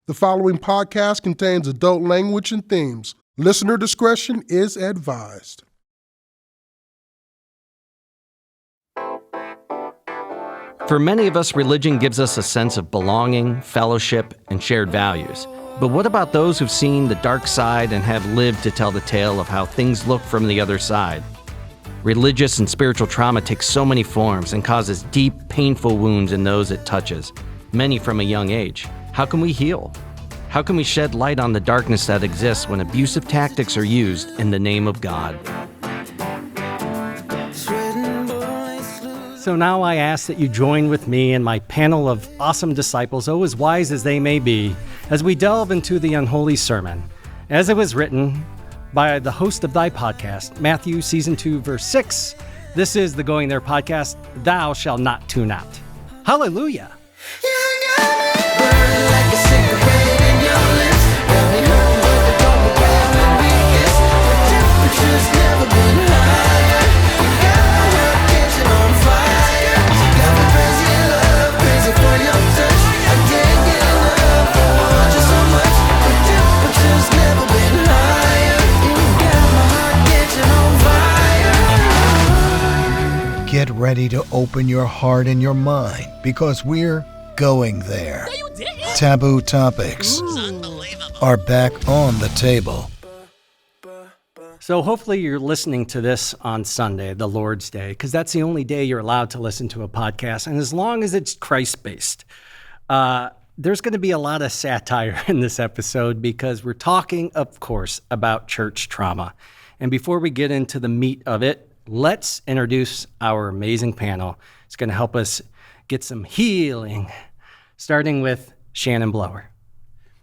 The following podcast contains adult language and themes. Listener discretion is advised. For many of us, religion gives us a sense of belonging, fellowship, and shared values. But what about those who've seen the dark side and have lived to tell the tale of how things look from the other side? Religious and spiritual trauma takes so many forms and causes deep, painful wounds in those it touches, many from a young age. How can we heal? How can we shed light on the darkness that exists when abusive tactics are used in the name of God? So now I ask that you join with me and my panel of awesome disciples, oh, as wise as they may be, as we delve into the unholy sermon, as it was written by the host of thy podcast, Matthew season 2, verse 6. This is the Going There podcast, Thou shalt not tune out. Hallelujah. Get ready to open your heart and your mind because we're going there. Taboo topics are back on the table. So hopefully you're listening to this on Sunday, the Lord's Day, because that's the only day you're allowed to listen to a podcast. And as long as it's Christ-based, there's going to be a lot of satire in this episode because we're talking, of course, about church trauma. And before we get into the meat of it, let's introduce our amazing panel. It's going to help us get some healing, starting with Shannon Blower.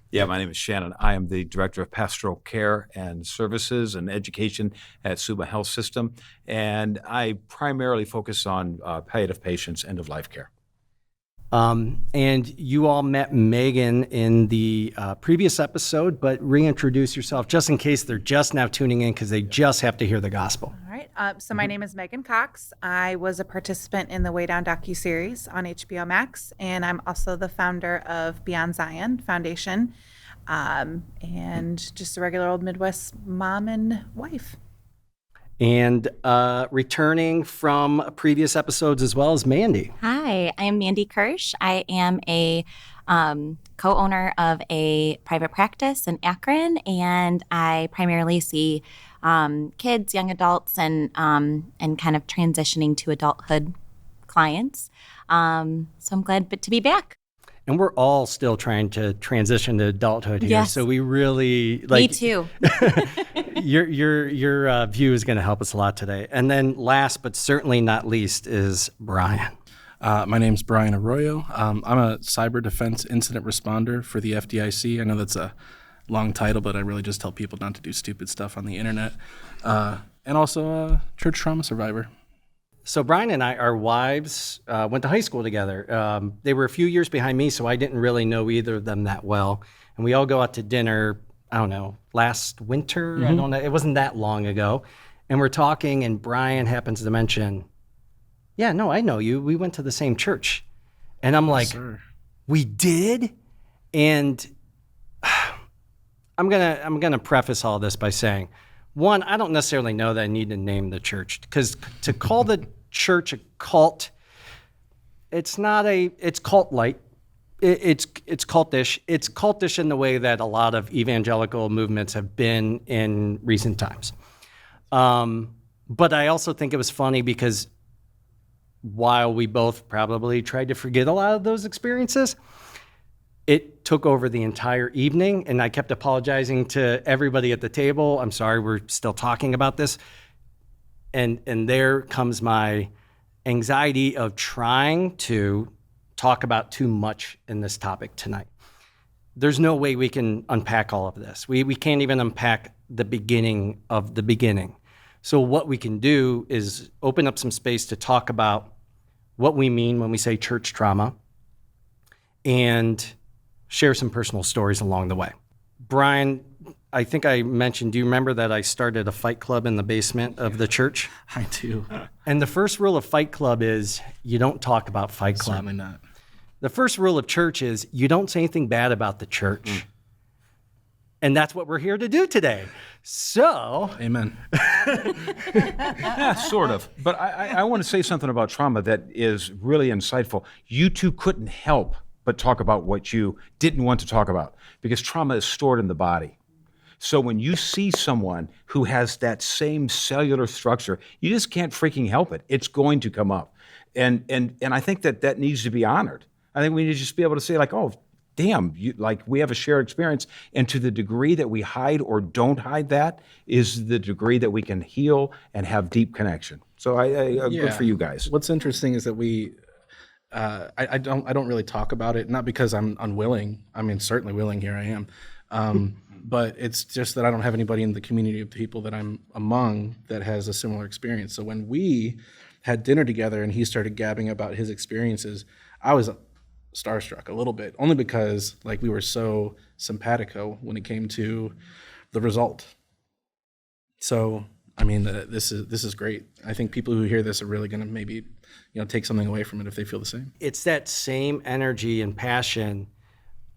Yeah, my name is Shannon. I am the Director of Pastoral Care and Services and Education at Suma Health System, and I primarily focus on palliative patients, end-of-life care. And you all met Megan in the previous episode, but reintroduce yourself just in case they're just now tuning in because they just have to hear the gospel. All right. So my name is Megan Cox. I was a participant in the Way Down docuseries on HBOMax, and I'm also the founder of Beyond Zion Foundation, and just a regular old Midwest mom and wife. And returning from previous episodes as well as Mandy. Hi, I am Mandy Kirsch. I am a co-owner of a private practice in Akron, and I primarily see kids, young adults, and kind of transitioning to adulthood clients. So I'm glad to be back. And we're all still trying to transition to adulthood here. Yes. So we really Me too. Your view is going to help us a lot today. And then last but certainly not least is Brian. My name's Brian Arroyo. I'm a cyber defense incident responder for the FDIC. I know that's a long title, but I really just tell people not to do stupid stuff on the internet. And also a church trauma survivor. So Brian and I, our wives, went to high school together. They were a few years behind me, so I didn't really know either of them that well. And we all go out to dinner, I don't know, last winter? I don't know. It wasn't that long ago. And we're talking, and Brian happens to mention, yeah, no, I know you. We went to the same church. And I'm like, we did? And I'm gonna preface all this by saying, one, I don't necessarily know that I need to name the church, because to call the church a cult, it's cult-like. It's cultish. It's cultish in the way that a lot of evangelical movements have been in recent times. But I also think it was funny because while we both probably tried to forget a lot of those experiences, it took over the entire evening, and I kept apologizing to everybody at the table. I'm sorry, we're still talking about this. And there comes my anxiety of trying to talk about too much in this topic tonight. There's no way we can unpack all of this. We can't even unpack the beginning of the beginning. So what we can do is open up some space to talk about what we mean when we say church trauma and share some personal stories along the way. Brian, I think I mentioned, do you remember that I started a fight club in the basement of the church? I do. And the first rule of Fight Club is you don't talk about Fight Club. Certainly not. The first rule of church is you don't say anything bad about the church. And that's what we're here to do today. So, Amen. Yeah, sort of. But I want to say something about trauma that is really insightful. You two couldn't help but talk about what you didn't want to talk about because trauma is stored in the body. So when you see someone who has that same cellular structure, you just can't freaking help it. It's going to come up. And I think that needs to be honored. I think we need to just be able to say like, oh, damn, we have a shared experience. And to the degree that we hide or don't hide that is the degree that we can heal and have deep connection. So good for you guys. What's interesting is that I don't really talk about it, not because I'm unwilling. I mean, certainly willing, here I am. But it's just that I don't have anybody in the community of people that I'm among that has a similar experience. So when we had dinner together and he started gabbing about his experiences, I was starstruck a little bit, only because like we were so simpatico when it came to the result. So I mean, this is great. I think people who hear this are really going to maybe take something away from it if they feel the same. It's that same energy and passion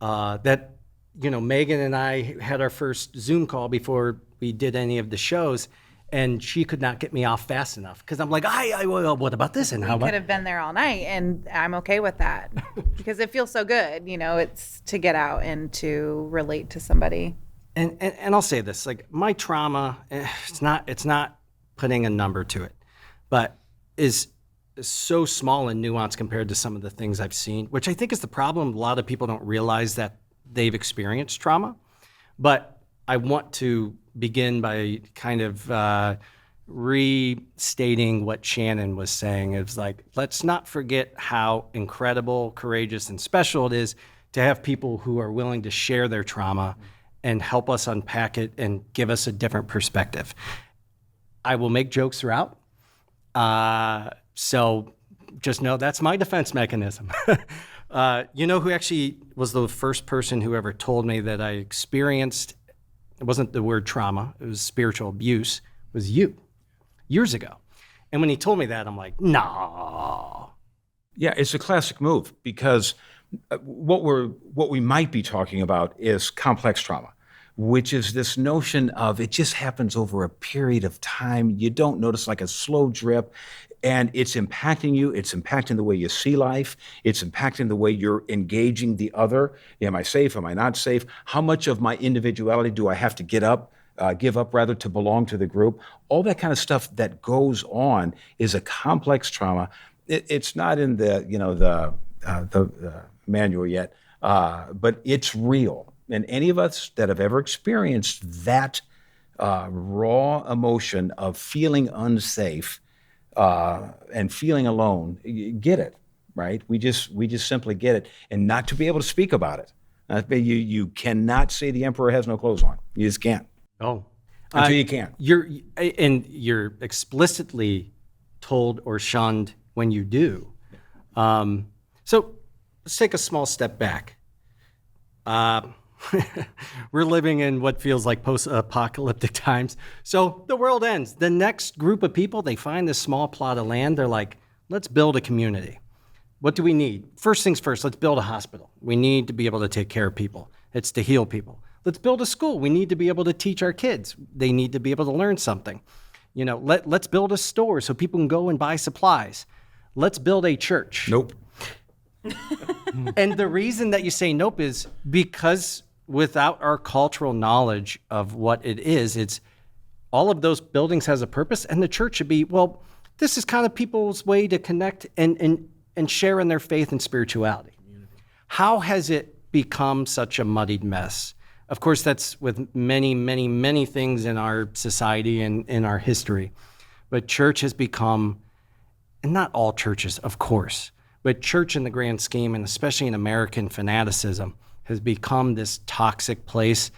that Megan and I had our first Zoom call before we did any of the shows, and she could not get me off fast enough because I'm like, well, what about this? And how We about could have been there all night, and I'm okay with that because it feels so good. It's to get out and to relate to somebody. And I'll say this, like my trauma, it's not putting a number to it, but is so small and nuanced compared to some of the things I've seen, which I think is the problem. A lot of people don't realize that they've experienced trauma. But I want to begin by kind of restating what Shannon was saying. It's like, let's not forget how incredible, courageous, and special it is to have people who are willing to share their trauma and help us unpack it and give us a different perspective. I will make jokes throughout. So just know that's my defense mechanism. Who actually was the first person who ever told me that I experienced, it wasn't the word trauma, it was spiritual abuse, was you, years ago. And when he told me that, I'm like, no. Yeah, it's a classic move because what we might be talking about is complex trauma, which is this notion of it just happens over a period of time. You don't notice, like a slow drip, and it's impacting you. It's impacting the way you see life. It's impacting the way you're engaging the other. Am I safe? Am I not safe? How much of my individuality do I have to give up to belong to the group? All that kind of stuff that goes on is a complex trauma. It's not in the manual yet, but it's real. And any of us that have ever experienced that raw emotion of feeling unsafe and feeling alone, get it, right? We just simply get it, and not to be able to speak about it. You cannot say the emperor has no clothes on. You just can't. Oh, until you can't. You're explicitly told or shunned when you do. So let's take a small step back. We're living in what feels like post-apocalyptic times. So the world ends. The next group of people, they find this small plot of land. They're like, let's build a community. What do we need? First things first, let's build a hospital. We need to be able to take care of people. It's to heal people. Let's build a school. We need to be able to teach our kids. They need to be able to learn something. Let's build a store so people can go and buy supplies. Let's build a church. Nope. And the reason that you say nope is because without our cultural knowledge of what it is, it's all of those buildings has a purpose, and the church should be, well, this is kind of people's way to connect and share in their faith and spirituality. How has it become such a muddied mess? Of course, that's with many, many, many things in our society and in our history. But church has become, and not all churches, of course, but church in the grand scheme, and especially in American fanaticism, has become this toxic place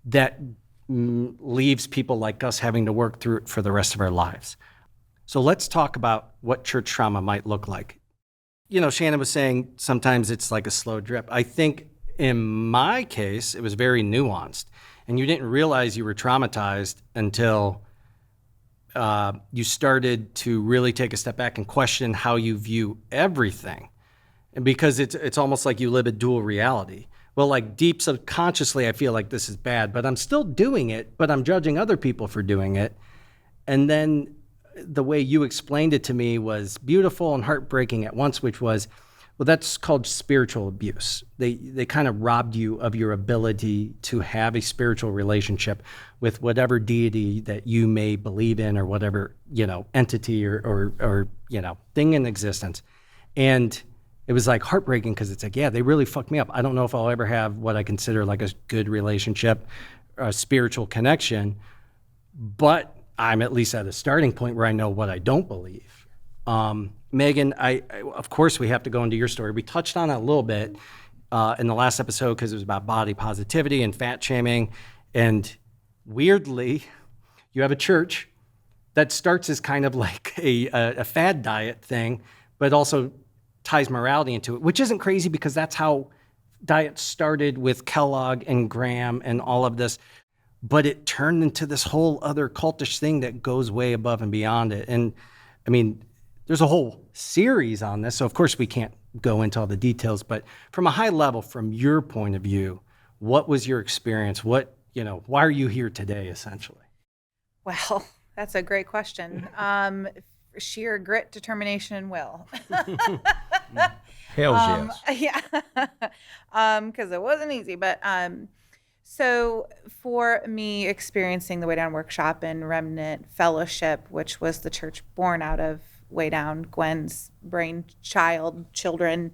that leaves people like us having to work through it for the rest of our lives. So let's talk about what church trauma might look like. Shannon was saying sometimes it's like a slow drip. I think in my case, it was very nuanced, and you didn't realize you were traumatized until you started to really take a step back and question how you view everything. And because it's almost like you live a dual reality. Well, like deep subconsciously, I feel like this is bad, but I'm still doing it, but I'm judging other people for doing it. And then the way you explained it to me was beautiful and heartbreaking at once, which was, well, that's called spiritual abuse. They kind of robbed you of your ability to have a spiritual relationship with whatever deity that you may believe in, or whatever, entity or thing in existence. And it was like heartbreaking, because it's like, yeah, they really fucked me up. I don't know if I'll ever have what I consider like a good relationship, a spiritual connection, but I'm at least at a starting point where I know what I don't believe. Megan, I of course we have to go into your story. We touched on it a little bit in the last episode, because it was about body positivity and fat shaming. And weirdly, you have a church that starts as kind of like a fad diet thing, but also ties morality into it, which isn't crazy, because that's how diets started with Kellogg and Graham and all of this. But it turned into this whole other cultish thing that goes way above and beyond it. And I mean, there's a whole series on this, so of course we can't go into all the details, but from a high level, from your point of view, what was your experience? Why are you here today, essentially? Well, that's a great question. Sheer grit, determination, and will. Hells yes. Yeah, because it wasn't easy. But so for me, experiencing the Way Down workshop and Remnant Fellowship, which was the church born out of Way Down, Gwen's children,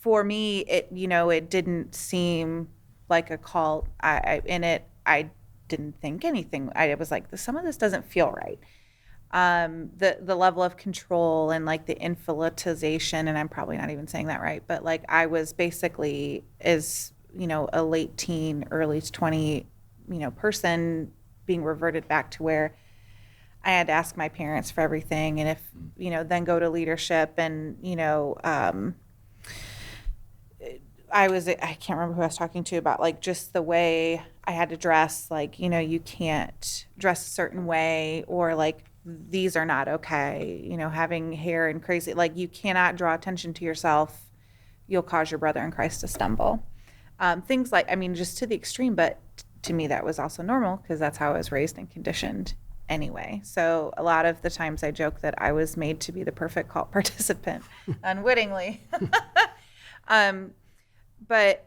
for me, it didn't seem like a cult. I didn't think anything. I was like, some of this doesn't feel right. The level of control and like the infantilization, and I'm probably not even saying that right, but like I was basically as, a late teen, early 20, person being reverted back to where I had to ask my parents for everything. And if, then go to leadership and, I can't remember who I was talking to about like just the way I had to dress, like, you can't dress a certain way, or like, these are not okay, having hair and crazy, like you cannot draw attention to yourself. You'll cause your brother in Christ to stumble. Things like, just to the extreme, but to me that was also normal, because that's how I was raised and conditioned anyway. So a lot of the times I joke that I was made to be the perfect cult participant unwittingly. But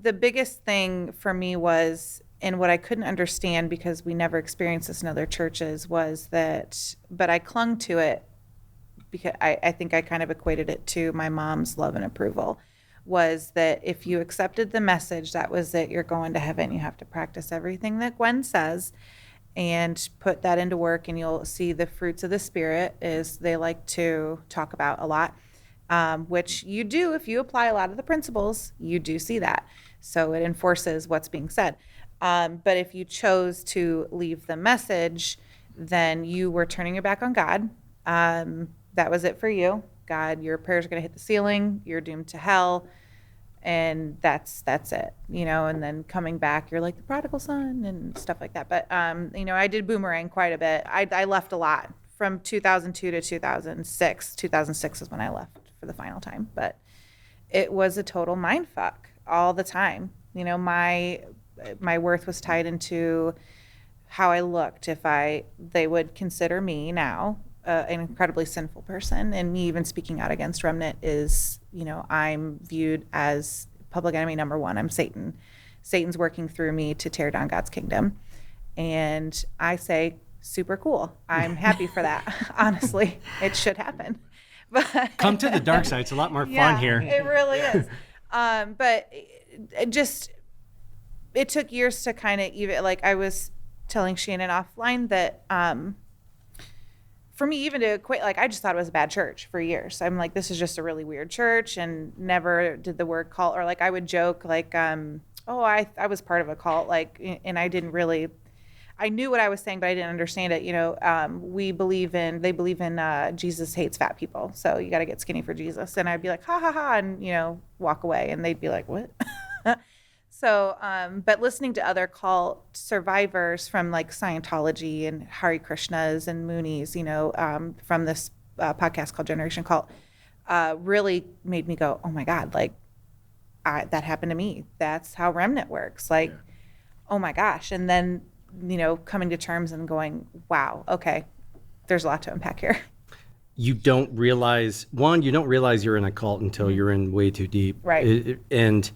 the biggest thing for me was, and what I couldn't understand because we never experienced this in other churches, was that, but I clung to it because I think I kind of equated it to my mom's love and approval, was that if you accepted the message, that was it, you're going to heaven. You have to practice everything that Gwen says and put that into work, and you'll see the fruits of the Spirit, as they like to talk about a lot. Which you do if you apply a lot of the principles, you do see that. So it enforces what's being said. But if you chose to leave the message, then you were turning your back on God. That was it for you. God, your prayers are going to hit the ceiling. You're doomed to hell. And that's it, and then coming back, you're like the prodigal son and stuff like that. But, I did boomerang quite a bit. I left a lot from 2002 to 2006. 2006 is when I left for the final time, but it was a total mind fuck all the time. My worth was tied into how I looked. If they would consider me now an incredibly sinful person, and me even speaking out against Remnant is, I'm viewed as public enemy number one. I'm Satan. Satan's working through me to tear down God's kingdom. And I say, super cool. I'm happy for that. Honestly, it should happen. But come to the dark side. It's a lot more fun here. It really is. But it took years to kind of even, like I was telling Shannon offline that for me even to equate, like I just thought it was a bad church for years. I'm like, this is just a really weird church, and never did the word cult, or like I would joke like, I was part of a cult, like, and I didn't really, I knew what I was saying, but I didn't understand it. They believe in Jesus hates fat people, so you got to get skinny for Jesus. And I'd be like, ha ha ha, and walk away, and they'd be like, what? So, but listening to other cult survivors from like Scientology and Hare Krishnas and Moonies, from this podcast called Generation Cult, really made me go, oh my God, like that happened to me. That's how Remnant works. Like, oh my gosh. And then, coming to terms and going, wow, okay, there's a lot to unpack here. You don't realize you're in a cult until you're in way too deep. Right. And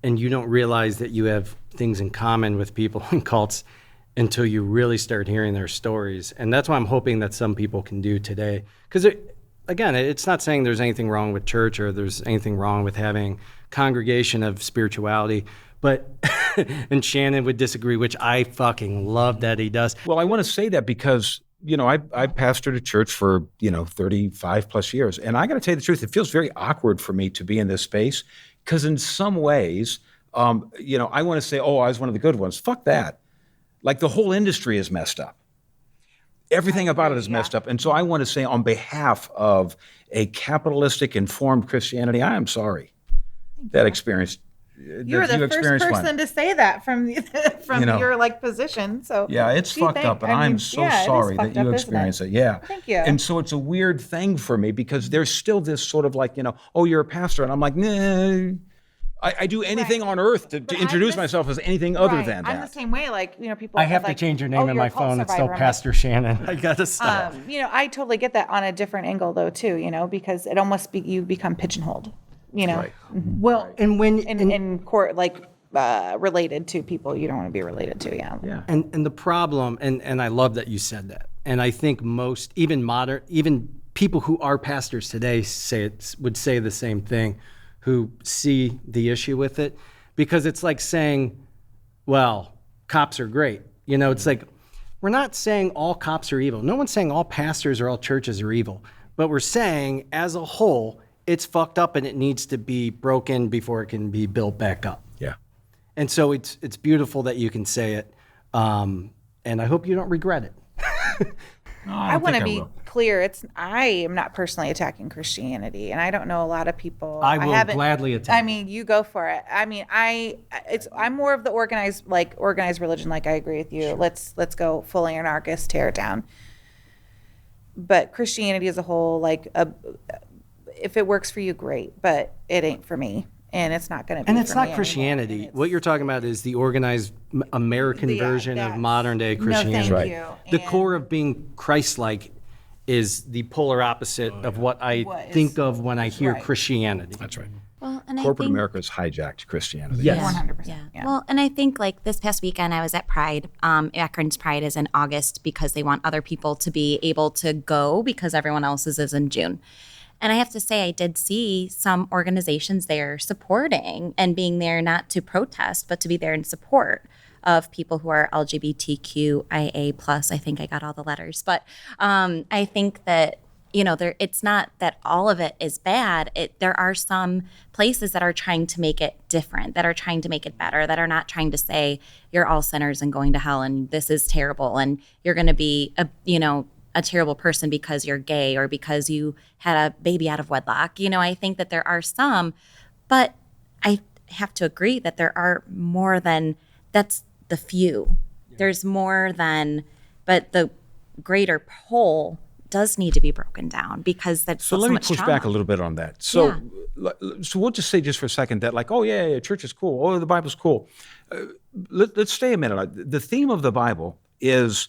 you don't realize that you have things in common with people in cults until you really start hearing their stories. And that's what I'm hoping that some people can do today. Because again, it's not saying there's anything wrong with church or there's anything wrong with having congregation of spirituality, but and Shannon would disagree, which I fucking love that he does. Well, I want to say that because, I pastored a church for, 35 plus years. And I got to tell you the truth, it feels very awkward for me to be in this space because in some ways, I want to say, oh, I was one of the good ones. Fuck that. Like the whole industry is messed up. Everything about it is messed up. And so I want to say on behalf of a capitalistic informed Christianity, I am sorry that experience. You're the first person to say that from your position. So yeah, it's fucked up, and I'm so sorry that you experienced it. Yeah, thank you. And so it's a weird thing for me because there's still this sort of oh, you're a pastor, and I'm like, nah. I do anything on earth to introduce myself as anything other than that. I'm the same way. People. I have to change your name in my phone. It's still Pastor Shannon. I gotta stop. I totally get that on a different angle though too. Because it almost you become pigeonholed. Right. Well, and when in court, related to people you don't want to be related to. Yeah. And the problem, and I love that you said that. And I think most, even people who are pastors today would say the same thing, who see the issue with it, because it's like saying, well, cops are great. It's like, we're not saying all cops are evil. No one's saying all pastors or all churches are evil, but we're saying as a whole, it's fucked up and it needs to be broken before it can be built back up. Yeah. And so it's beautiful that you can say it. And I hope you don't regret it. No, I want to be clear. I am not personally attacking Christianity, and I don't know a lot of people. I will gladly attack. You go for it. I'm more of the organized religion. I agree with you. Sure. Let's go fully anarchist, tear it down. But Christianity as a whole, if it works for you, great. But it ain't for me, and it's not going to be. And it's not Christianity. What you're talking about is the organized American version of modern day Christianity. No, thank you. The core of being Christ-like is the polar opposite of what I think of when I hear Christianity. That's right. Well, and Corporate America has hijacked Christianity. Yes. 100%. Yeah. Well, and I think this past weekend I was at Pride. Akron's Pride is in August because they want other people to be able to go because everyone else's is in June. And I have to say, I did see some organizations there supporting and being there not to protest, but to be there in support of people who are LGBTQIA+. I think I got all the letters. But I think that, it's not that all of it is bad. There are some places that are trying to make it different, that are trying to make it better, that are not trying to say you're all sinners and going to hell and this is terrible and you're going to be a terrible person because you're gay or because you had a baby out of wedlock. I think that there are some, but I have to agree that there are more than, that's the few. Yeah. There's more than, but the greater whole does need to be broken down because that's so let me much push trauma. back a little bit on that. So we'll just say just for a second that church is cool. Oh, the Bible's cool. Let's stay a minute. The theme of the Bible is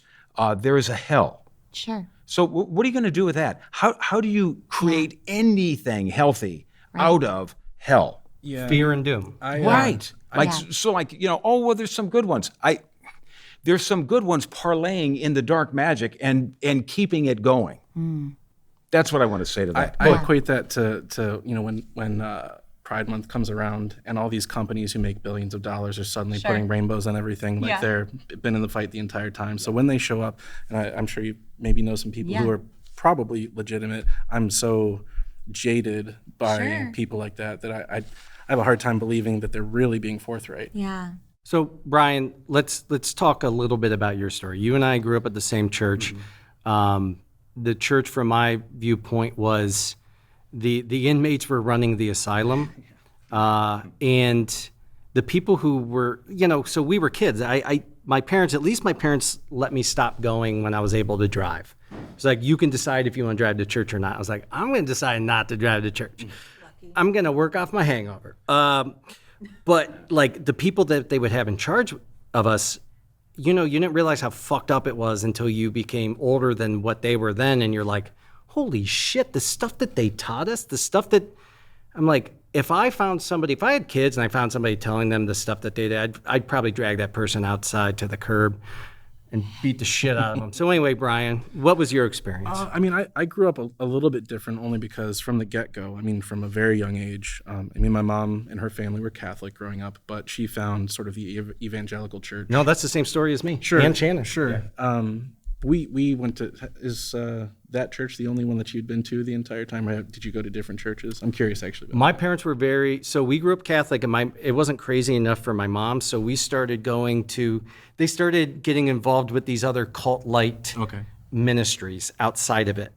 there is a hell. Sure. So what are you going to do with that? How do you create anything healthy out of hell? Yeah. Fear and doom. Right. There's some good ones. There's some good ones parlaying in the dark magic and keeping it going. Mm. That's what I want to say to that. I equate that to when Pride Month comes around and all these companies who make billions of dollars are suddenly putting rainbows on everything, they've been in the fight the entire time. So when they show up, and I'm sure you maybe know some people who are probably legitimate. I'm so jaded by people like that I have a hard time believing that they're really being forthright. Yeah. So Brian, let's talk a little bit about your story. You and I grew up at the same church. Mm-hmm. The church, from my viewpoint, was the inmates were running the asylum, and the people who were, so we were kids. My parents let me stop going when I was able to drive, It's like, you can decide if you want to drive to church or not. I was like, I'm going to decide not to drive to church. I'm going to work off my hangover. But like the people that they would have in charge of us, you didn't realize how fucked up it was until you became older than what they were then. And you're like, holy shit, the stuff that they taught us, the stuff that I'm like, if I had kids and I found somebody telling them the stuff that they did, I'd probably drag that person outside to the curb and beat the shit out of them. So anyway, Brian, what was your experience? I grew up a little bit different only because from the get-go, from a very young age, my mom and her family were Catholic growing up, but she found sort of the evangelical church. No, that's the same story as me. Sure. And Shannon. Sure. Yeah. We went to, is that church the only one that you'd been to the entire time? Or did you go to different churches? I'm curious, actually. My parents were so we grew up Catholic, and it wasn't crazy enough for my mom, so we started they started getting involved with these other cult-light ministries outside of it.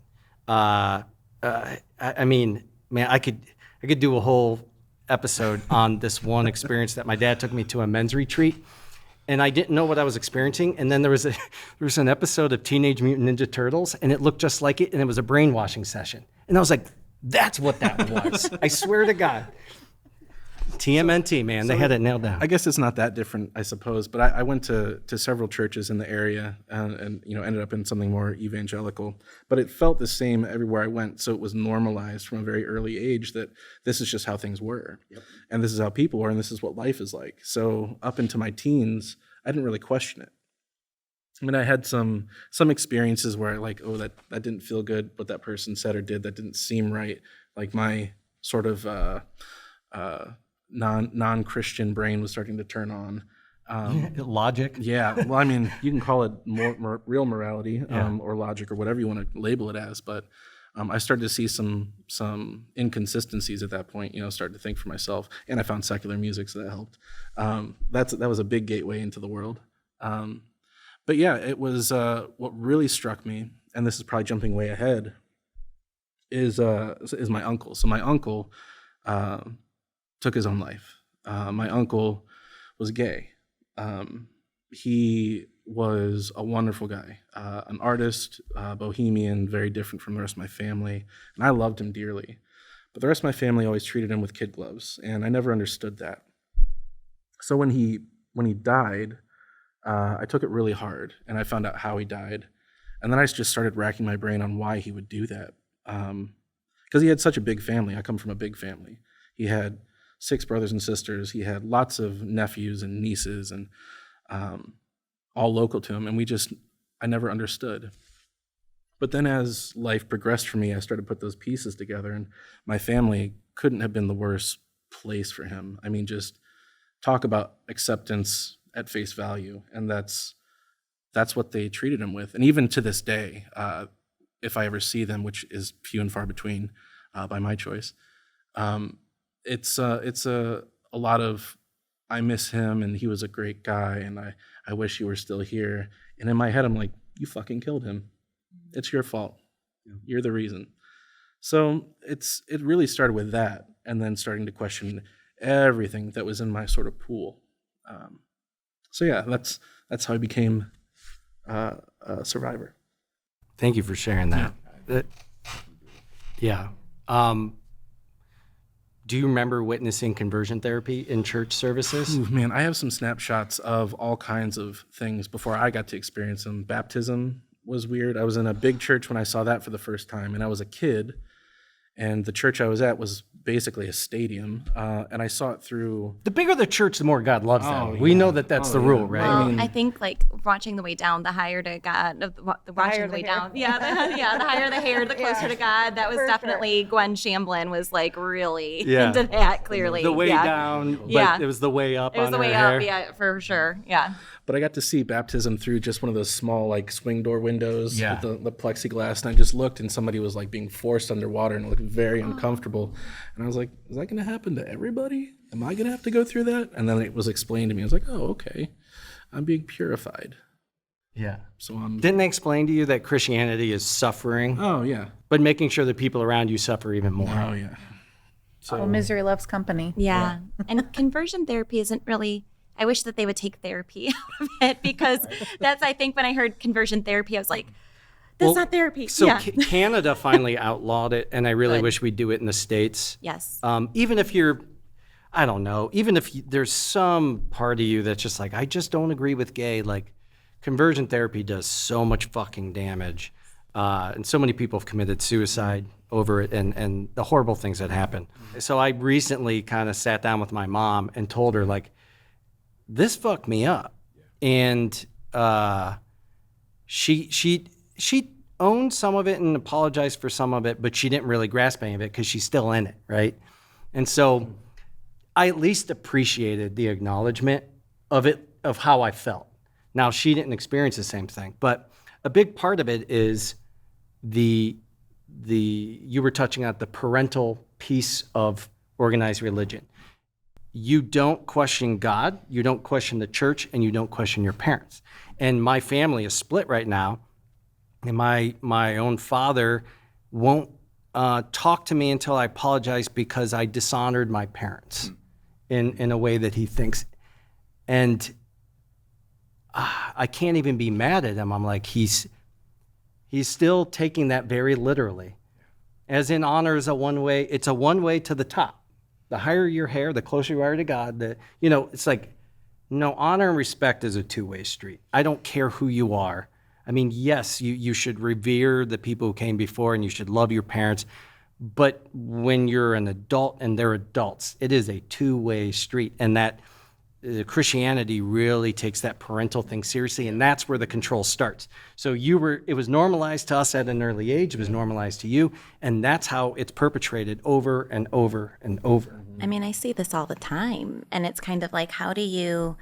Man, I could do a whole episode on this one experience that my dad took me to a men's retreat. And I didn't know what I was experiencing. And then there was an episode of Teenage Mutant Ninja Turtles, and it looked just like it, and it was a brainwashing session. And I was like, that's what that was. I swear to God. TMNT, man. They had it nailed down. I guess it's not that different, I suppose. But I went to several churches in the area and ended up in something more evangelical. But it felt the same everywhere I went. So it was normalized from a very early age that this is just how things were. Yep. And this is how people were, and this is what life is like. So up into my teens, I didn't really question it. I had some experiences where that didn't feel good, what that person said or did, that didn't seem right. Like my sort of non-Christian brain was starting to turn on. Logic. Yeah. Well, you can call it real morality or logic or whatever you want to label it as. But I started to see some inconsistencies at that point, started to think for myself. And I found secular music, so that helped. That was a big gateway into the world. But yeah, it was what really struck me, and this is probably jumping way ahead, is my uncle. So my uncle took his own life. My uncle was gay. He was a wonderful guy, an artist, bohemian, very different from the rest of my family, and I loved him dearly. But the rest of my family always treated him with kid gloves, and I never understood that. So when he died, I took it really hard, and I found out how he died. And then I just started racking my brain on why he would do that. Because he had such a big family. I come from a big family. He had 6 brothers and sisters. He had lots of nephews and nieces, and all local to him. And I never understood. But then as life progressed for me, I started to put those pieces together, and my family couldn't have been the worst place for him. Just talk about acceptance at face value, and that's what they treated him with. And even to this day, if I ever see them, which is few and far between by my choice, it's a lot of, I miss him, and he was a great guy, and I wish he were still here. And in my head, I'm like, you fucking killed him. It's your fault. You're the reason. So it really started with that, and then starting to question everything that was in my sort of pool. So yeah, that's how I became a survivor. Thank you for sharing that. Yeah. Do you remember witnessing conversion therapy in church services? Ooh, man, I have some snapshots of all kinds of things before I got to experience them. Baptism was weird. I was in a big church when I saw that for the first time, and I was a kid. And the church I was at was basically a stadium, and I saw it through. The bigger the church, the more God loves them. We know that's the rule, right? Well, I think watching the way down, the higher to God, watching the way down. Yeah, the higher the hair, the closer to God. That was definitely Gwen Shamblin was really into that. Clearly, the way down, but it was the way up. It was the way up, yeah, for sure, yeah. But I got to see baptism through just one of those small swing door windows with the plexiglass, and I just looked, and somebody was being forced underwater, and it looked very uncomfortable. And I was like, is that going to happen to everybody? Am I going to have to go through that? And then it was explained to me. I was like, oh, okay. I'm being purified. Yeah. So Didn't they explain to you that Christianity is suffering? Oh, yeah. But making sure the people around you suffer even more. Oh, yeah. So misery loves company. Yeah. And conversion therapy isn't really, I wish that they would take therapy out of it, because that's, I think when I heard conversion therapy, I was like, That's not therapy. So yeah. Canada finally outlawed it, and I really Good. wish we'd do it in the States. Yes. Even if you're, I don't know, even if there's some part of you that's just like, I just don't agree with gay, like conversion therapy does so much fucking damage. And so many people have committed suicide over it and the horrible things that happen. So I recently kind of sat down with my mom and told her, like, this fucked me up. And she owned some of it and apologized for some of it, but she didn't really grasp any of it because she's still in it, right? And so I at least appreciated the acknowledgement of it, of how I felt. Now, she didn't experience the same thing, but a big part of it is you were touching on the parental piece of organized religion. You don't question God, you don't question the church, and you don't question your parents. And my family is split right now, and my own father won't talk to me until I apologize because I dishonored my parents in a way that he thinks. And I can't even be mad at him. I'm like, he's still taking that very literally. As in, honor is it's a one way to the top. The higher your hair, the closer you are to God. It's like, no, honor and respect is a two-way street. I don't care who you are. I mean, yes, you should revere the people who came before and you should love your parents. But when you're an adult and they're adults, it is a two-way street. And that Christianity really takes that parental thing seriously, and that's where the control starts. So it was normalized to us at an early age, it was normalized to you, and that's how it's perpetrated over and over and over. I mean, I see this all the time, and it's kind of like, how do you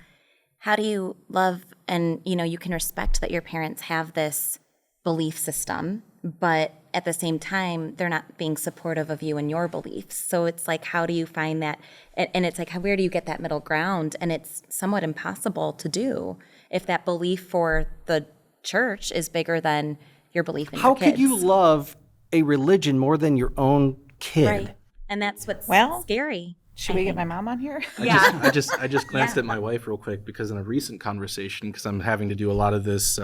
love and, you can respect that your parents have this belief system, but at the same time, they're not being supportive of you and your beliefs. So it's like, how do you find that? And it's like, where do you get that middle ground? And it's somewhat impossible to do if that belief for the church is bigger than your belief in How your kids. could you love a religion more than your own kid? Right. And that's what's scary. Should we get my mom on here? I just glanced at my wife real quick because in a recent conversation, because I'm having to do a lot of this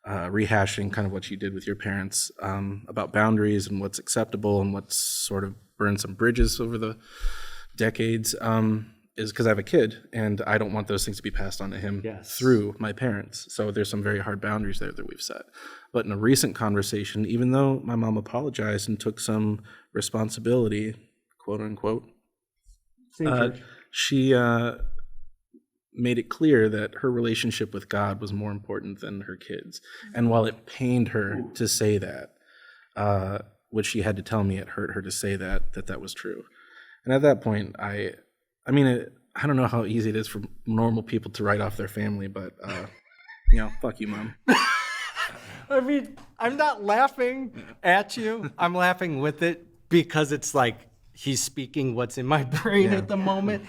rehashing kind of what you did with your parents about boundaries and what's acceptable and what's sort of burned some bridges over the decades, is because I have a kid and I don't want those things to be passed on to him through my parents. So there's some very hard boundaries there that we've set. But in a recent conversation, even though my mom apologized and took some responsibility, quote unquote, she made it clear that her relationship with God was more important than her kids. And while it pained her to say that, which she had to tell me, it hurt her to say that was true. And at that point, I don't know how easy it is for normal people to write off their family, but, fuck you, Mom. I mean, I'm not laughing at you. I'm laughing with it because it's like he's speaking what's in my brain at the moment.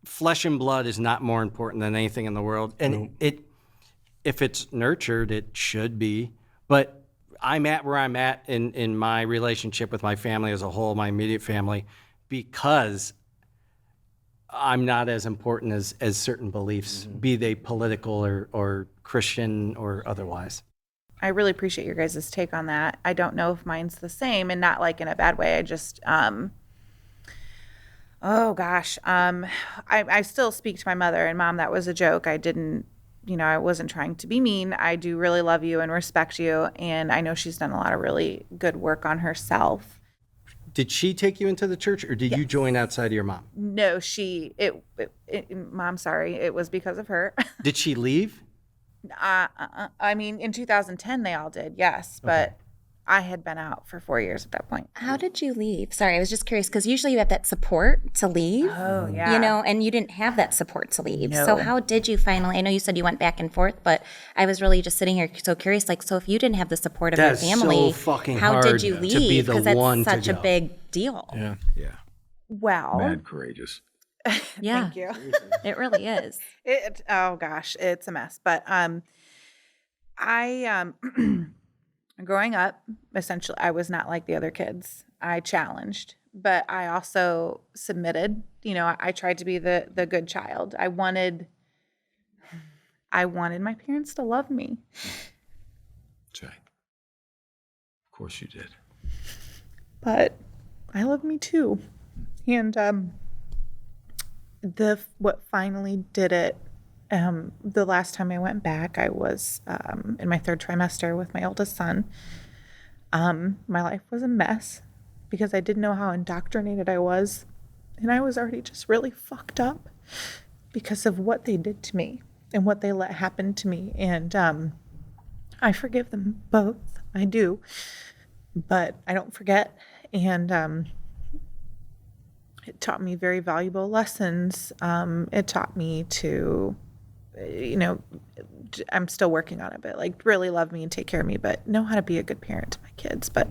Flesh and blood is not more important than anything in the world. And if it's nurtured, it should be. But I'm at where I'm at in my relationship with my family as a whole, my immediate family, because I'm not as important as certain beliefs, be they political or Christian or otherwise. I really appreciate your guys' take on that. I don't know if mine's the same, and not like in a bad way. I just, oh gosh. I still speak to my mother and Mom, that was a joke. I didn't, I wasn't trying to be mean. I do really love you and respect you. And I know she's done a lot of really good work on herself. Did she take you into the church or did you join outside of your mom? No, Mom, sorry. It was because of her. Did she leave? I mean, in 2010, they all did, yes. But I had been out for 4 years at that point. How did you leave? Sorry, I was just curious because usually you have that support to leave. Oh, yeah. And you didn't have that support to leave. No. So how did you finally, I know you said you went back and forth, but I was really just sitting here so curious, like, so if you didn't have the support of your family, so fucking how hard did you to leave? be the Because one that's to such a go. big deal. Yeah. Well, Mad courageous. Yeah. thank you. It really is. Oh gosh, it's a mess. But I growing up, essentially, I was not like the other kids. I challenged, but I also submitted. I tried to be the good child. I wanted my parents to love me. That's right. Of course you did. But I love me too. And what finally did it, the last time I went back, I was in my 3rd trimester with my oldest son. My life was a mess because I didn't know how indoctrinated I was. And I was already just really fucked up because of what they did to me and what they let happen to me. And I forgive them both. I do. But I don't forget. And it taught me very valuable lessons. It taught me to, I'm still working on it, but like really love me and take care of me, but know how to be a good parent to my kids. But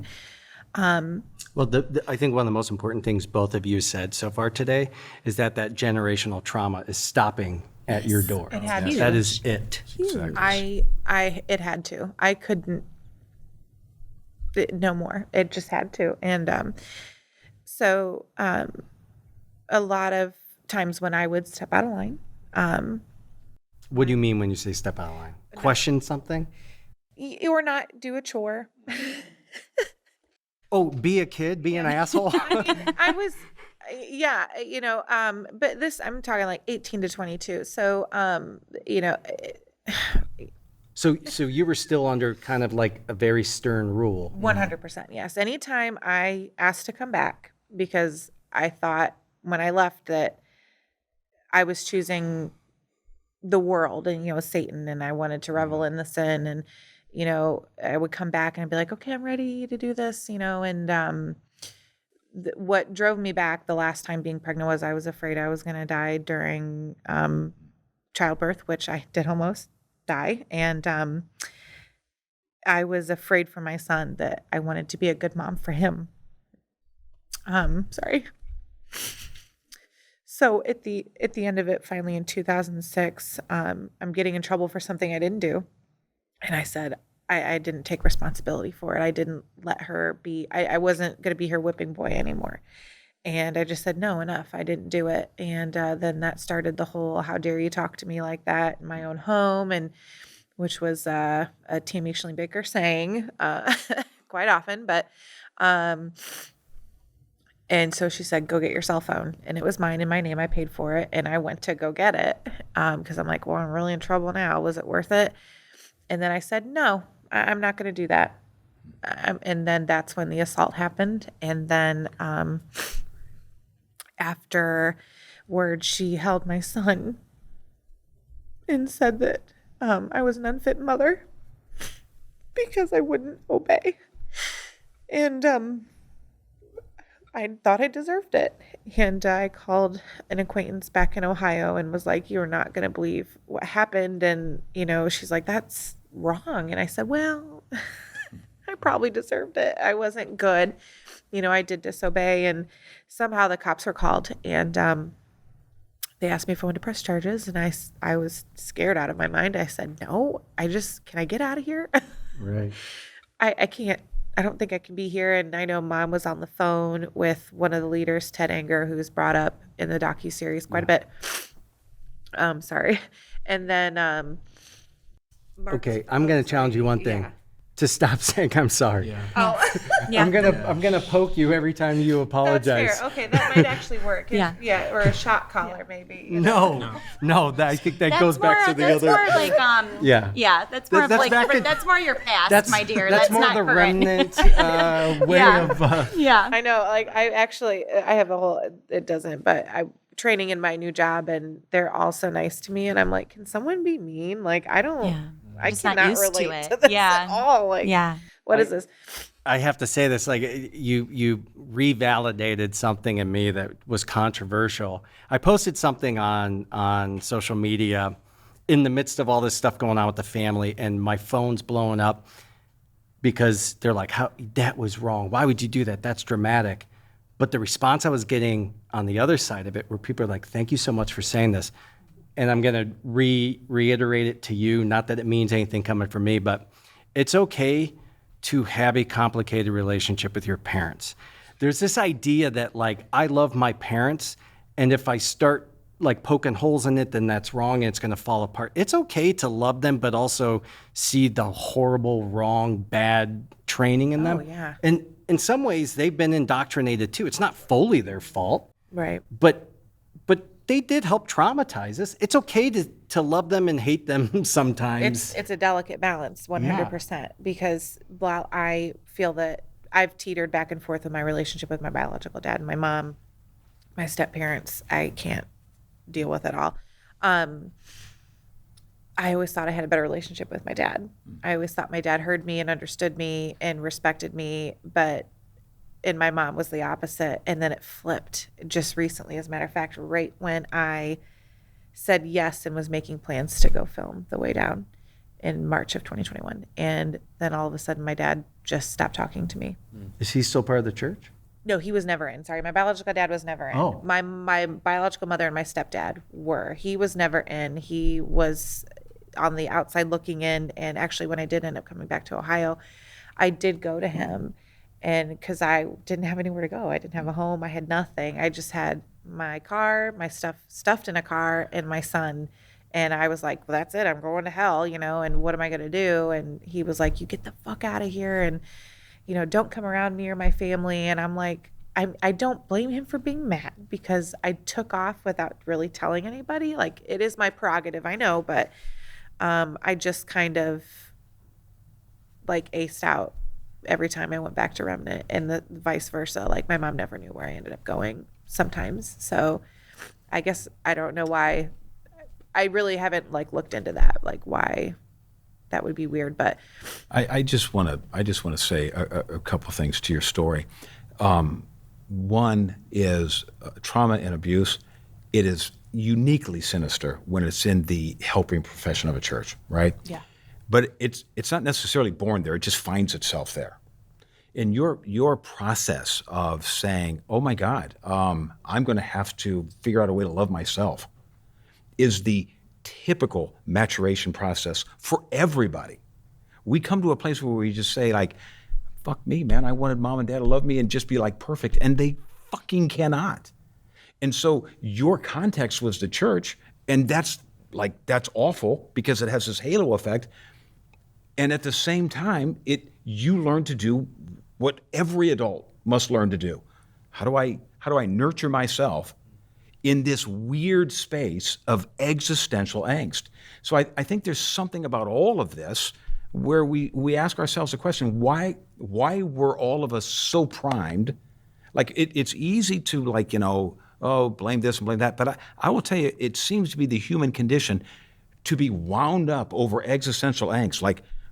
Well, I think one of the most important things both of you said so far today is that generational trauma is stopping at your door. It had to. That is it. Exactly. It had to. I couldn't. No more. It just had to. And so a lot of times when I would step out of line. What do you mean when you say step out of line? Question something? Or not do a chore. Oh, be a kid, be an asshole. I was, yeah, but this, I'm talking like 18 to 22. So, So you were still under kind of like a very stern rule. 100%, yes. Anytime I asked to come back, because I thought when I left that I was choosing the world and, Satan, and I wanted to revel in the sin, and, I would come back and I'd be like, okay, I'm ready to do this, and what drove me back the last time being pregnant was I was afraid I was going to die during childbirth, which I did almost die. And I was afraid for my son, that I wanted to be a good mom for him. Sorry. So at the end of it, finally in 2006, I'm getting in trouble for something I didn't do. And I said, I didn't take responsibility for it. I didn't let her be, I wasn't going to be her whipping boy anymore. And I just said, no, enough. I didn't do it. And then that started the whole, how dare you talk to me like that in my own home, and which was a Tammy Baker saying quite often. But, and so she said, go get your cell phone. And it was mine in my name. I paid for it. And I went to go get it because I'm like, well, I'm really in trouble now. Was it worth it? And then I said, no, I'm not going to do that. And then that's when the assault happened. And then afterward, she held my son and said that I was an unfit mother because I wouldn't obey. And I thought I deserved it. And I called an acquaintance back in Ohio and was like, you're not going to believe what happened. And, she's like, that's wrong. And I said, well, I probably deserved it. I wasn't good. I did disobey. And somehow the cops were called. And they asked me if I wanted to press charges. And I was scared out of my mind. I said, no, can I get out of here? Right. I can't. I don't think I can be here. And I know Mom was on the phone with one of the leaders, Ted Anger, who's brought up in the docuseries quite a bit. Sorry. And then Okay, I'm going to challenge you one thing. Yeah. To stop saying I'm sorry. Yeah. Oh, Yeah. I'm gonna poke you every time you that's apologize. fair. Okay, that might actually work. Yeah. Or a shot collar maybe. No, I think that That's goes back to the that's other. more like Yeah. that's more That's like back in- that's more your past, my dear. That's That's more not the current. remnant way Yeah. of. Yeah. I know. Like I have a whole. It doesn't, but I'm training in my new job, and they're all so nice to me, and I'm like, can someone be mean? Like I don't. Yeah. I Just not cannot used to relate it. to this Yeah. at all. Like, Yeah. what is this? I have to say this, like you revalidated something in me that was controversial. I posted something on social media in the midst of all this stuff going on with the family, and my phone's blowing up because they're like, "How that was wrong? Why would you do that? That's dramatic." But the response I was getting on the other side of it, where people are like, "Thank you so much for saying this," and I'm gonna reiterate it to you. Not that it means anything coming from me, but it's okay to have a complicated relationship with your parents. There's this idea that like, I love my parents, and if I start like poking holes in it, then that's wrong and it's going to fall apart. It's okay to love them, but also see the horrible, wrong, bad training in them. Yeah. And in some ways, they've been indoctrinated too. It's not fully their fault, Right. but they did help traumatize us. It's okay to love them and hate them sometimes. It's a delicate balance, 100%, because while I feel that I've teetered back and forth with my relationship with my biological dad and my mom, my step-parents, I can't deal with it all. I always thought I had a better relationship with my dad. I always thought my dad heard me and understood me and respected me, and my mom was the opposite. And then it flipped just recently, as a matter of fact, right when I said yes and was making plans to go film The Way Down in March of 2021. And then all of a sudden my dad just stopped talking to me. Is he still part of the church? No, he was never in. Sorry, my biological dad was never in. Oh. My biological mother and my stepdad were. He was never in. He was on the outside looking in. And actually, when I did end up coming back to Ohio, I did go to him, and because I didn't have anywhere to go. I didn't have a home. I had nothing. I just had my car, my stuff stuffed in a car, and my son. And I was like, well, that's it. I'm going to hell, and what am I going to do? And he was like, you get the fuck out of here. And don't come around me or my family. And I'm like, I don't blame him for being mad, because I took off without really telling anybody. Like, it is my prerogative, I know, but I just kind of like aced out every time I went back to Remnant, and the vice versa. Like, my mom never knew where I ended up going sometimes. So I guess I don't know why. I really haven't looked into that, why that would be weird. But I just want to say a couple things to your story. One is trauma and abuse. It is uniquely sinister when it's in the helping profession of a church, right? Yeah. But it's not necessarily born there. It just finds itself there. In your process of saying, "Oh my God, I'm going to have to figure out a way to love myself," is the typical maturation process for everybody. We come to a place where we just say, fuck me, man, I wanted mom and dad to love me and just be perfect, and they fucking cannot. And so your context was the church, and that's awful because it has this halo effect. And at the same time, you learn to do what every adult must learn to do. How do I nurture myself in this weird space of existential angst? So I think there's something about all of this where we ask ourselves the question, why were all of us so primed? It's easy to blame this and blame that, but I will tell you, it seems to be the human condition to be wound up over existential angst.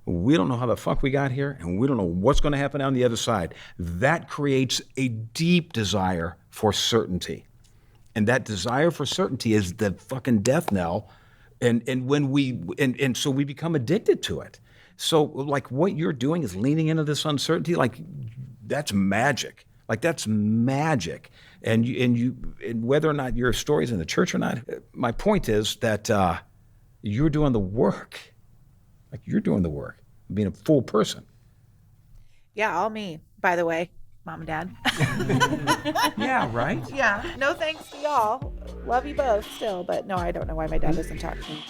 We don't know how the fuck we got here, and we don't know what's going to happen on the other side. That creates a deep desire for certainty. And that desire for certainty is the fucking death knell. And so we become addicted to it. So what you're doing is leaning into this uncertainty. That's magic. That's magic. And whether or not your story's in the church or not, my point is that you're doing the work. You're doing the work, being a full person. yeah, all me, by the way, mom and dad. Yeah, right? Yeah, no thanks to y'all. Love you both still, but no, I don't know why my dad doesn't talk to me.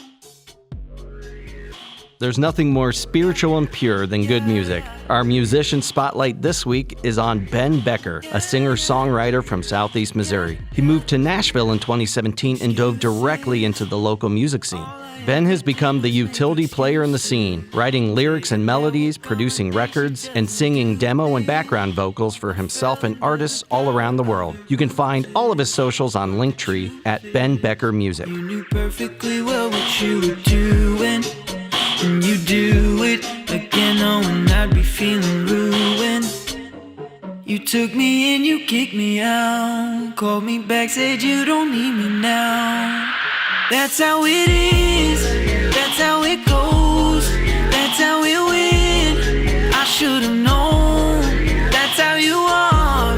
There's nothing more spiritual and pure than good music. Our musician spotlight this week is on Ben Becker, a singer-songwriter from Southeast Missouri. He moved to Nashville in 2017 and dove directly into the local music scene. Ben has become the utility player in the scene, writing lyrics and melodies, producing records, and singing demo and background vocals for himself and artists all around the world. You can find all of his socials on Linktree at Ben Becker Music. You knew perfectly well what you were doing, and you do it again, knowing I'd be feeling ruined. You took me in, you kicked me out, called me back, said you don't need me now. That's how it is, that's how it goes, that's how it went. I should've known, that's how you are.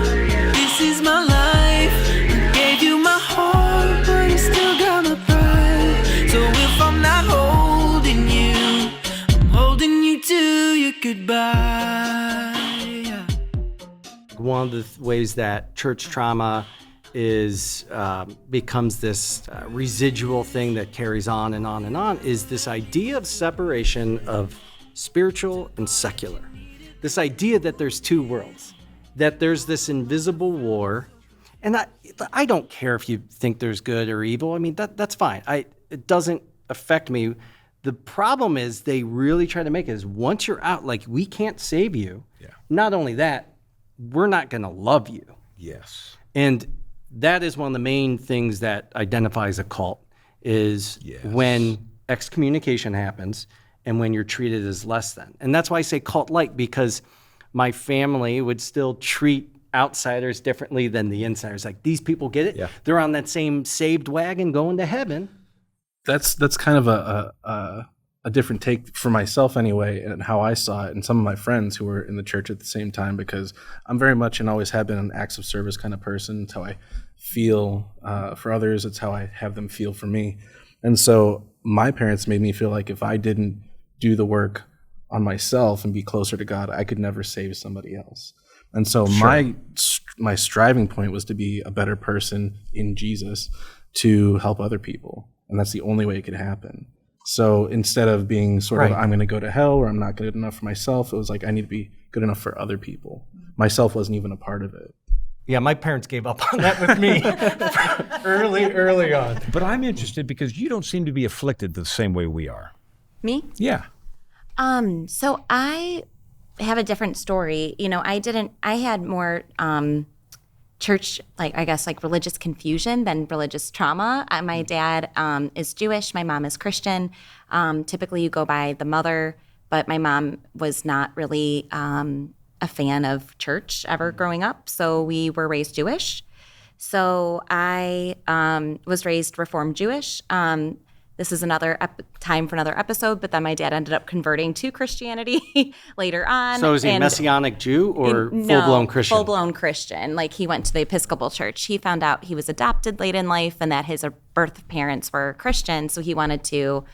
This is my life, I gave you my heart, but I still got my pride. So if I'm not holding you, I'm holding you to your goodbye. One of the ways that church trauma is becomes this residual thing that carries on and on and on is this idea of separation of spiritual and secular. This idea that there's two worlds, that there's this invisible war. And I don't care if you think there's good or evil. I mean, that's fine. It doesn't affect me. The problem is they really try to make it is once you're out, like, we can't save you. Yeah. Not only that, we're not going to love you. Yes. And that is one of the main things that identifies a cult is when excommunication happens and when you're treated as less than. And that's why I say cult-like, because my family would still treat outsiders differently than the insiders. Like, these people get it. Yeah. They're on that same saved wagon going to heaven. That's kind of a different take for myself anyway, and how I saw it, and some of my friends who were in the church at the same time, because I'm very much and always have been an acts of service kind of person. It's how I feel for others. It's how I have them feel for me. And so my parents made me feel like if I didn't do the work on myself and be closer to God, I could never save somebody else. And so my striving point was to be a better person in Jesus to help other people. And that's the only way it could happen. So instead of being sort of, I'm going to go to hell or I'm not good enough for myself, it was like, I need to be good enough for other people. Myself wasn't even a part of it. Yeah, my parents gave up on that with me early on. But I'm interested because you don't seem to be afflicted the same way we are. Me? Yeah. So I have a different story. You know, I had more church, like religious confusion than religious trauma. My dad is Jewish. My mom is Christian. Typically you go by the mother, but my mom was not really a fan of church ever growing up. So we were raised Jewish. So I was raised Reformed Jewish. This is another time for another episode, but then my dad ended up converting to Christianity later on. So is he a Messianic Jew or full-blown Christian? Full-blown Christian. Like, he went to the Episcopal Church. He found out he was adopted late in life and that his birth parents were Christian, so he wanted to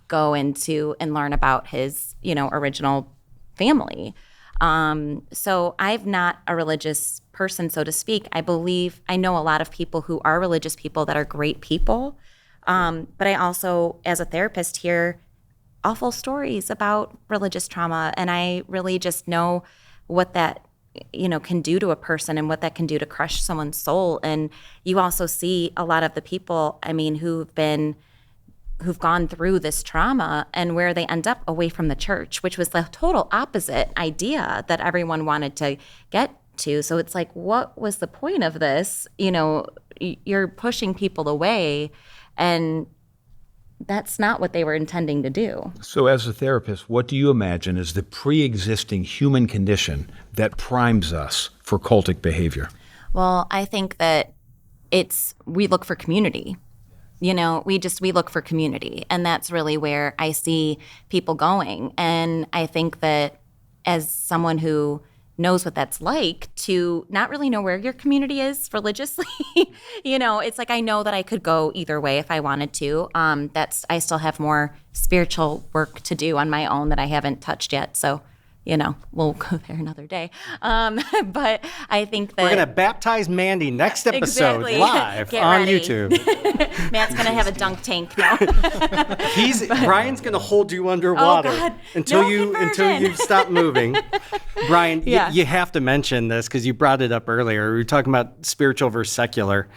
go into and learn about his, original family. So I'm not a religious person, so to speak. I know a lot of people who are religious people that are great people. But I also, as a therapist, hear awful stories about religious trauma, and I really just know what that, can do to a person and what that can do to crush someone's soul. And you also see a lot of the people, who've gone through this trauma and where they end up away from the church, which was the total opposite idea that everyone wanted to get to. So it's like, what was the point of this? You're pushing people away. And that's not what they were intending to do. So as a therapist, what do you imagine is the pre-existing human condition that primes us for cultic behavior? Well, I think that we look for community. We look for community. And that's really where I see people going. And I think that as someone who knows what that's like to not really know where your community is religiously. It's like I know that I could go either way if I wanted to. I still have more spiritual work to do on my own that I haven't touched yet. So, we'll go there another day. But I think that we're going to baptize Mandy next episode live on ready. YouTube. Matt's going to have a dunk tank now. Brian's going to hold you underwater until you stop moving. Brian, you have to mention this because you brought it up earlier. We were talking about spiritual versus secular.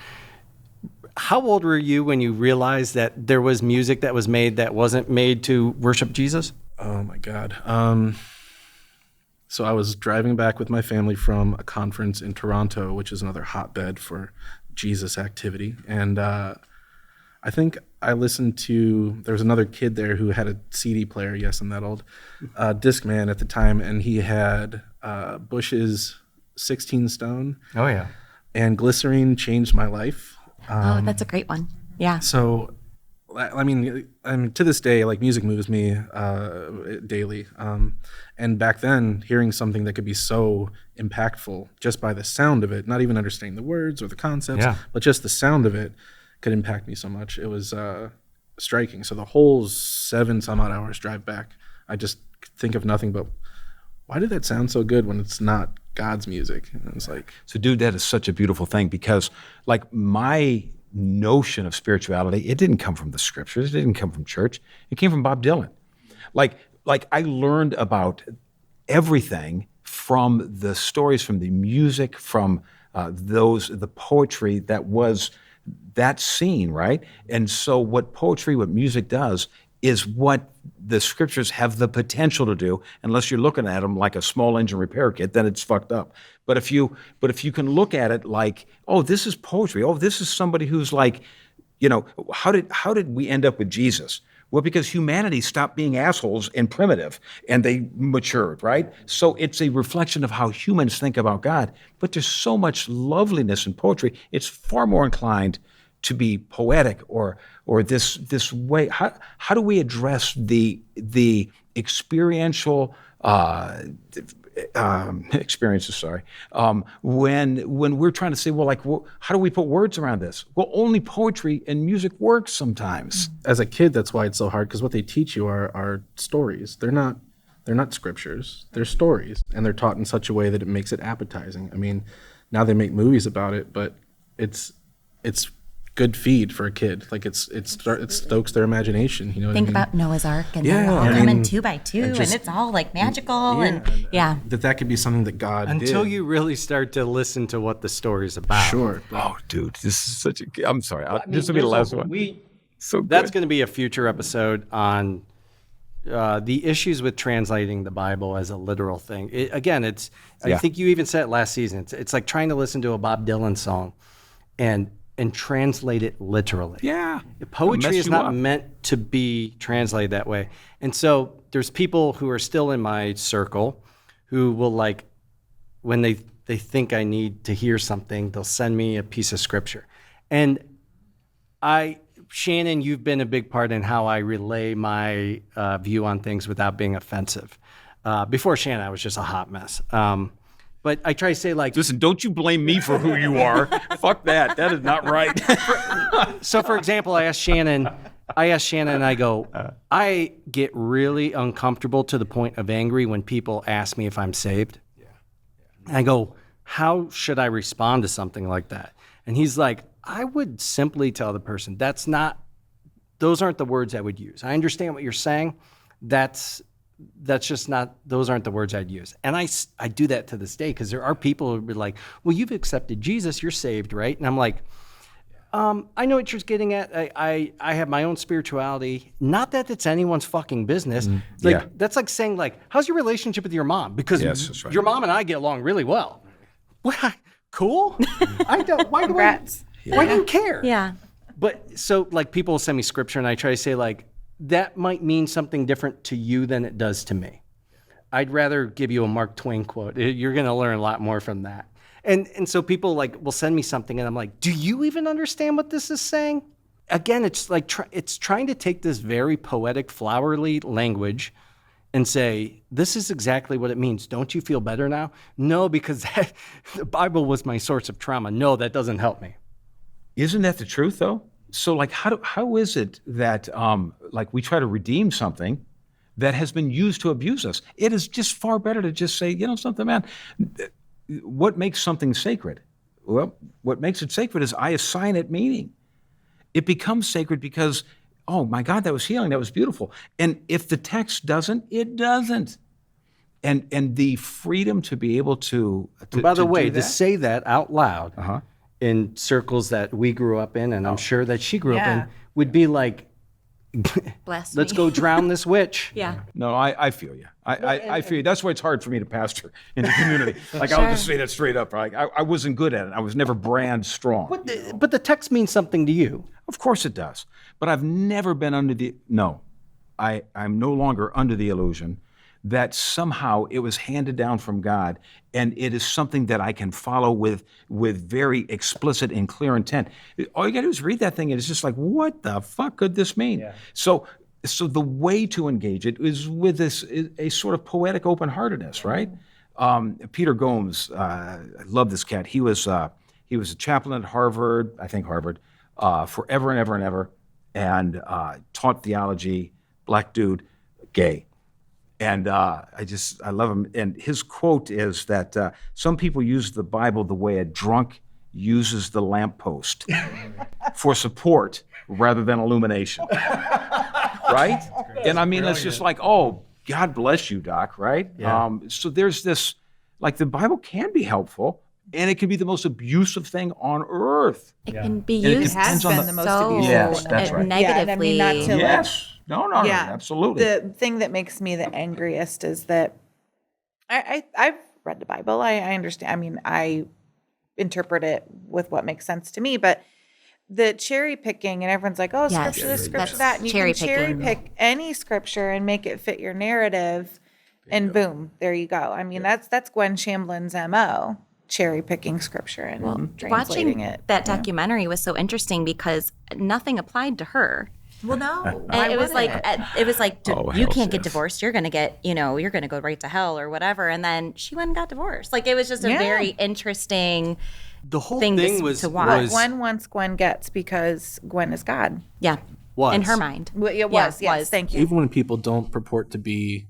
How old were you when you realized that there was music that was made that wasn't made to worship Jesus? Oh my God. So I was driving back with my family from a conference in Toronto, which is another hotbed for Jesus activity. And I think I listened to, there was another kid there who had a CD player, yes, I'm that old, Discman at the time, and he had Bush's 16 Stone. Oh, yeah. And Glycerine Changed My Life. That's a great one. Yeah. So, to this day, like, music moves me daily. And back then, hearing something that could be so impactful just by the sound of it, not even understanding the words or the concepts, but just the sound of it could impact me so much. It was striking. So the whole 7 some odd hours drive back, I just think of nothing but, why did that sound so good when it's not God's music? And it's like, So, dude, that is such a beautiful thing because, like, my notion of spirituality, it didn't come from the scriptures. It didn't come from church. It came from Bob Dylan. Like I learned about everything from the stories, from the music, from the poetry that was that scene, right? And so what poetry, what music does is what the scriptures have the potential to do, unless you're looking at them like a small engine repair kit, then it's fucked up. But if you can look at it like, oh, this is poetry. Oh, this is somebody who's like, how did we end up with Jesus? Well, because humanity stopped being assholes and primitive, and they matured, right? So it's a reflection of how humans think about God. But there's so much loveliness in poetry. It's far more inclined to be poetic or this way. How do we address the experiential experiences? Sorry, when we're trying to say, how do we put words around this? Well, only poetry and music works sometimes. as a kid, that's why it's so hard, because what they teach you are stories. They're not scriptures. They're stories, and they're taught in such a way that it makes it appetizing. I mean, now they make movies about it, but it's good feed for a kid. Like it stokes their imagination. You know what Think I mean? about Noah's Ark, and Yeah, they're all I coming mean, 2 by 2, and and it's all like magical, and that could be something that God Until did. you really start to listen to what the story's about. Sure. Oh, dude, this is such a. I'm sorry. This will be the last one. So good. That's going to be a future episode on the issues with translating the Bible as a literal thing. I think you even said it last season. It's like trying to listen to a Bob Dylan song and translate it literally. Yeah. Poetry is not up. meant to be translated that way. And so there's people who are still in my circle who will, like, when they think I need to hear something, they'll send me a piece of scripture. And Shannon, you've been a big part in how I relay my view on things without being offensive. Before Shannon, I was just a hot mess. But I try to say, like... Listen, don't you blame me for who you are. Fuck that. That is not right. So, for example, I asked Shannon, and I go, I get really uncomfortable to the point of angry when people ask me if I'm saved. And I go, how should I respond to something like that? And he's like, I would simply tell the person, those aren't the words I would use. I understand what you're saying. That's just not, those aren't the words I'd use. And I do that to this day, because there are people who be like, well, you've accepted Jesus, you're saved, right? And I'm like, I know what you're getting at. I have my own spirituality. Not that it's anyone's fucking business. That's like saying, like, how's your relationship with your mom? Because Yes, that's right. your mom and I get along really well. What? Cool? I don't. Why Congrats. Why do you care? yeah. But so, like, people will send me scripture, and I try to say, like, that might mean something different to you than it does to me. I'd rather give you a Mark Twain quote. You're going to learn a lot more from that. And so people, like, will send me something, and I'm like, do you even understand what this is saying? Again, it's like it's trying to take this very poetic, flowery language and say, this is exactly what it means. Don't you feel better now? No, because the Bible was my source of trauma. No, that doesn't help me. Isn't that the truth, though? So, like, how is it that, like, we try to redeem something that has been used to abuse us? It is just far better to just say, something, man, what makes something sacred? Well, what makes it sacred is I assign it meaning. It becomes sacred because, oh, my God, that was healing. That was beautiful. And if the text doesn't, it doesn't. And the freedom to be able to By the to way, do to that? say that out loud in circles that we grew up in, and I'm sure that she grew up in, would be like, Bless let's me. go drown this witch. Yeah. No, I feel you. I feel you. That's why it's hard for me to pastor in the community. Like, I'll just say that straight up. Like, I wasn't good at it. I was never brand strong. But the text means something to you. Of course it does. But I've never been I'm no longer under the illusion that somehow it was handed down from God, and it is something that I can follow with very explicit and clear intent. All you got to do is read that thing, and it's just like, what the fuck could this mean? Yeah. So the way to engage it is with a sort of poetic open-heartedness, right? Peter Gomes, I love this cat. He was a chaplain at Harvard, I think Harvard, forever and ever and ever, and taught theology, black dude, gay. And I love him. And his quote is that some people use the Bible the way a drunk uses the lamppost for support rather than illumination. Right? And I mean, it's just like, oh, God bless you, Doc, right? Yeah. So there's this, like the Bible can be helpful, and it can be the most abusive thing on earth. It can be And it used depends on the- most so abusive. Yes, that's right. negatively. Yeah, and I mean, not to Yes. No, yeah, absolutely. The thing that makes me the angriest is that I've read the Bible. I understand. I mean, I interpret it with what makes sense to me, but the cherry picking and everyone's like, oh, Yes, scripture this, scripture that's that. And you cherry can cherry picking. pick any scripture and make it fit your narrative. And boom, there you go. I mean, that's Gwen Shamblin's MO, cherry picking scripture and translating Watching it. that documentary was so interesting because nothing applied to her. Well, no. And it was like Oh, you hell can't get yes. divorced. You're gonna get, you're gonna go right to hell or whatever. And then she went and got divorced. Like it was just a Yeah. very interesting The whole thing thing was to watch. What Gwen wants, Gwen gets because Gwen is God. Yeah. Was. In her mind. Well, it Yeah, was, yes. was. Thank you. Even when people don't purport to be,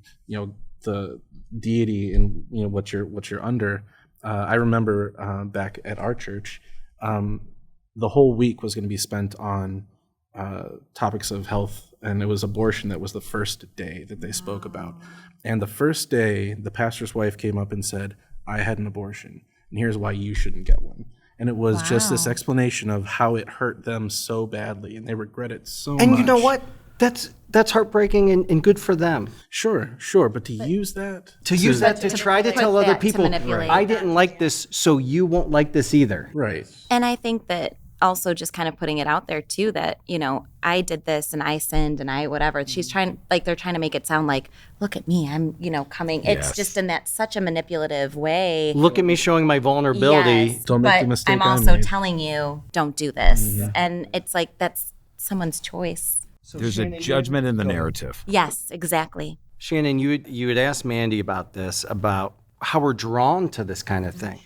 the deity and what you're under, I remember back at our church, the whole week was going to be spent on topics of health, and it was abortion that was the first day that they spoke about. And the first day, the pastor's wife came up and said, I had an abortion, and here's why you shouldn't get one. And it was just this explanation of how it hurt them so badly, and they regret it so much. And you know what? That's heartbreaking and good for them. Sure, but to use that? To use that to try to tell other to people, manipulate. I didn't like this, so you won't like this either. Right. And I think that also just kind of putting it out there too that, I did this and I sinned and I whatever. She's trying, like they're trying to make it sound like, look at me, I'm, coming. It's Yes. just in that such a manipulative way. Look at me showing my vulnerability. Yes, Don't make the but mistake I'm I also made. telling you, don't do this. And it's like, that's someone's choice. There's a judgment in the narrative. Yes, exactly. Shannon, you had asked Mandy about this, about how we're drawn to this kind of thing.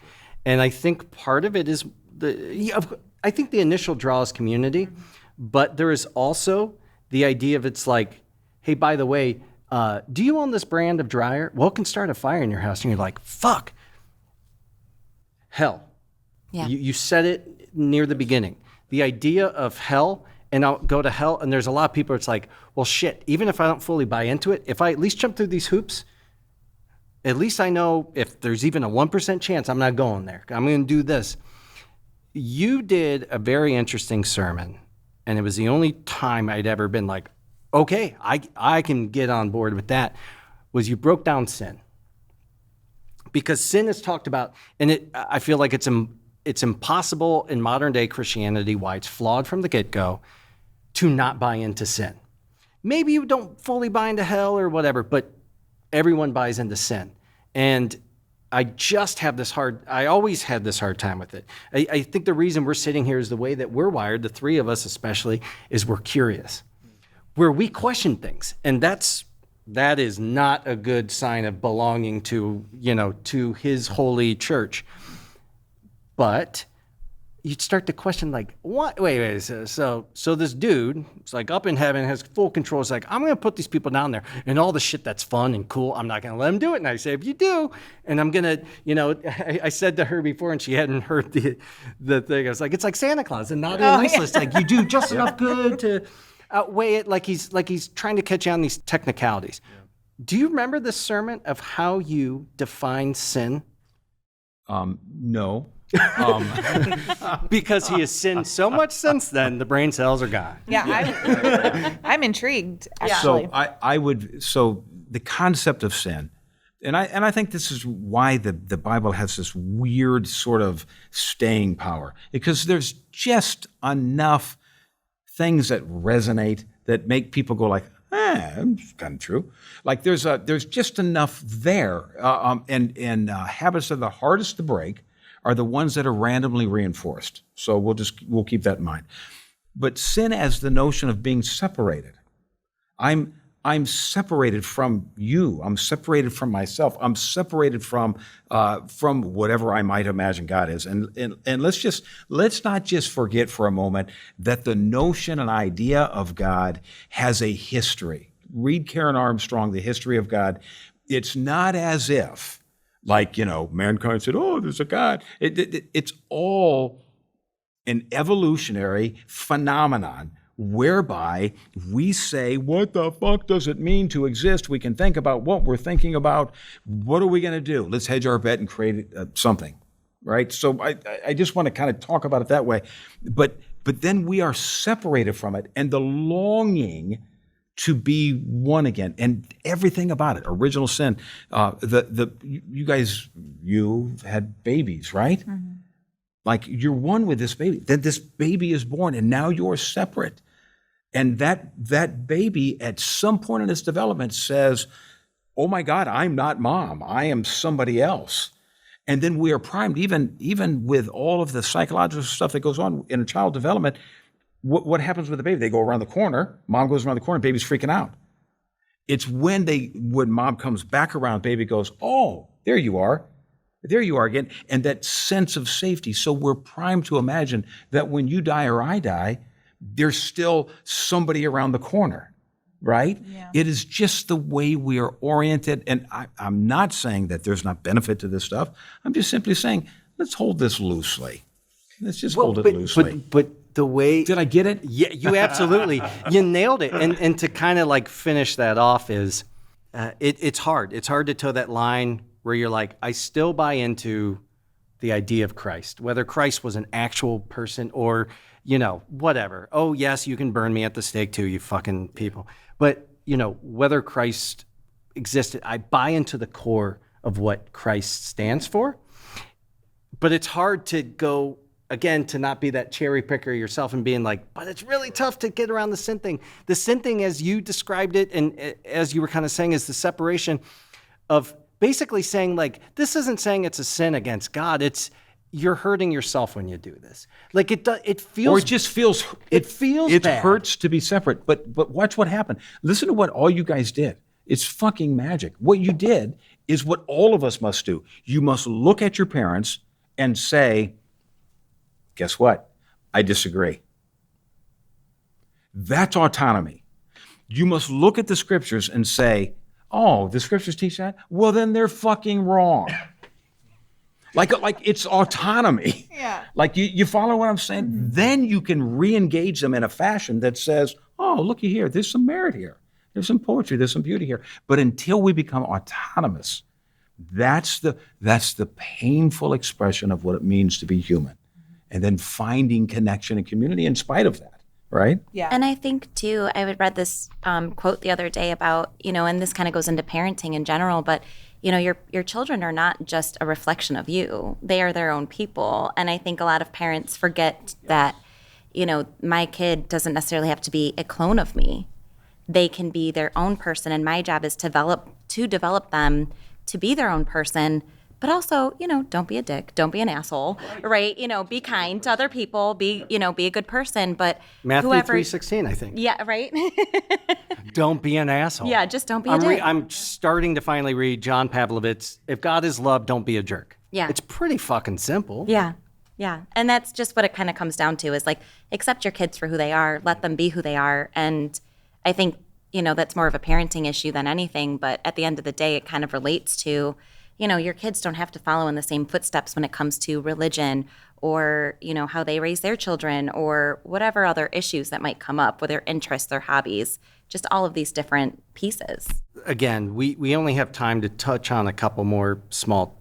And I think part of it is I think the initial draw is community, but there is also the idea of it's like, hey, by the way, do you own this brand of dryer? Well, it can start a fire in your house. And you're like, fuck. Hell. Yeah. You said it near the beginning. The idea of hell, and I'll go to hell, and there's a lot of people, it's like, well, shit, even if I don't fully buy into it, if I at least jump through these hoops, at least I know if there's even a 1% chance I'm not going there. I'm going to do this. You did a very interesting sermon, and it was the only time I'd ever been like, okay, I can get on board with that, was you broke down sin. Because sin is talked about, and I feel like it's impossible in modern day Christianity, why it's flawed from the get-go, to not buy into sin. Maybe you don't fully buy into hell or whatever, but everyone buys into sin. And I always had this hard time with it. I think the reason we're sitting here is the way that we're wired, the three of us especially, is we're curious. Where we question things. And that is not a good sign of belonging to his holy church. But you'd start to question, like, what? Wait. So this dude, it's like up in heaven, has full control. It's like, I'm going to put these people down there, and all the shit that's fun and cool, I'm not going to let them do it. And I say, if you do, and I'm going to, I said to her before, and she hadn't heard the thing. I was like, it's like Santa Claus and not a nice list. Like, you do just enough good to outweigh it. Like he's trying to catch you on these technicalities. Do you remember the sermon of how you define sin? No. Because he has sinned so much since then, the brain cells are gone. Yeah, I'm intrigued, actually. So the concept of sin, and I think this is why the Bible has this weird sort of staying power, because there's just enough things that resonate that make people go like, it's kind of true. Like there's just enough there, and habits that are the hardest to break are the ones that are randomly reinforced. So we'll keep that in mind. But sin as the notion of being separated. I'm separated from you. I'm separated from myself. I'm separated from whatever I might imagine God is. And let's not just forget for a moment that the notion and idea of God has a history. read Karen Armstrong, The History of God. It's not as if, like, mankind said, oh, there's a God. It's all an evolutionary phenomenon whereby we say, what the fuck does it mean to exist? We can think about what we're thinking about. What are we going to do? Let's hedge our bet and create something, right? So I just want to kind of talk about it that way. But then we are separated from it, and the longing to be one again, and everything about it, original sin. You guys had babies, right? Mm-hmm. Like, you're one with this baby. Then this baby is born, and now you're separate. And that baby, at some point in its development, says, oh my God, I'm not mom. I am somebody else. And then we are primed, even with all of the psychological stuff that goes on in a child development. What happens with the baby? They go around the corner. Mom goes around the corner. Baby's freaking out. It's when mom comes back around, baby goes, oh, there you are. There you are again. And that sense of safety. So we're primed to imagine that when you die or I die, there's still somebody around the corner, right? Yeah. It is just the way we are oriented. And I'm not saying that there's not benefit to this stuff. I'm just simply saying, let's hold this loosely. Let's just hold it loosely. But the way... Did I get it? Yeah, you absolutely. You nailed it. And to kind of like finish that off is, it's hard. It's hard to toe that line where you're like, I still buy into the idea of Christ, whether Christ was an actual person or, whatever. Oh, yes, you can burn me at the stake too, you fucking people. But, whether Christ existed, I buy into the core of what Christ stands for. But it's hard to go, again, to not be that cherry picker yourself and being like, but it's really tough to get around the sin thing. The sin thing, as you described it, and as you were kind of saying, is the separation of basically saying, like, this isn't saying it's a sin against God. It's you're hurting yourself when you do this. Like, it feels... Or it just feels... It feels It bad. hurts to be separate. But watch what happened. Listen to what all you guys did. It's fucking magic. What you did is what all of us must do. You must look at your parents and say, guess what? I disagree. That's autonomy. You must look at the scriptures and say, oh, the scriptures teach that? Well, then they're fucking wrong. Like it's autonomy. Yeah. Like you follow what I'm saying? Mm-hmm. Then you can re-engage them in a fashion that says, oh, looky here, there's some merit here. There's some poetry, there's some beauty here. But until we become autonomous, that's the painful expression of what it means to be human. And then finding connection and community in spite of that, right? Yeah. And I think, too, I read this quote the other day about, and this kind of goes into parenting in general, but, your children are not just a reflection of you. They are their own people. And I think a lot of parents forget that, my kid doesn't necessarily have to be a clone of me. They can be their own person, and my job is to develop them to be their own person. But also, don't be a dick, don't be an asshole, right? Be kind to other people, be a good person. But Matthew 3:16, I think. Yeah, right. Don't be an asshole. Yeah, just don't be a dick. I'm starting to finally read John Pavlovich's "If God is love, don't be a jerk." Yeah, it's pretty fucking simple. Yeah, and that's just what it kind of comes down to is like accept your kids for who they are, let them be who they are, and I think that's more of a parenting issue than anything. But at the end of the day, it kind of relates to. Your kids don't have to follow in the same footsteps when it comes to religion or, how they raise their children or whatever other issues that might come up with their interests, their hobbies, just all of these different pieces. Again, we only have time to touch on a couple more small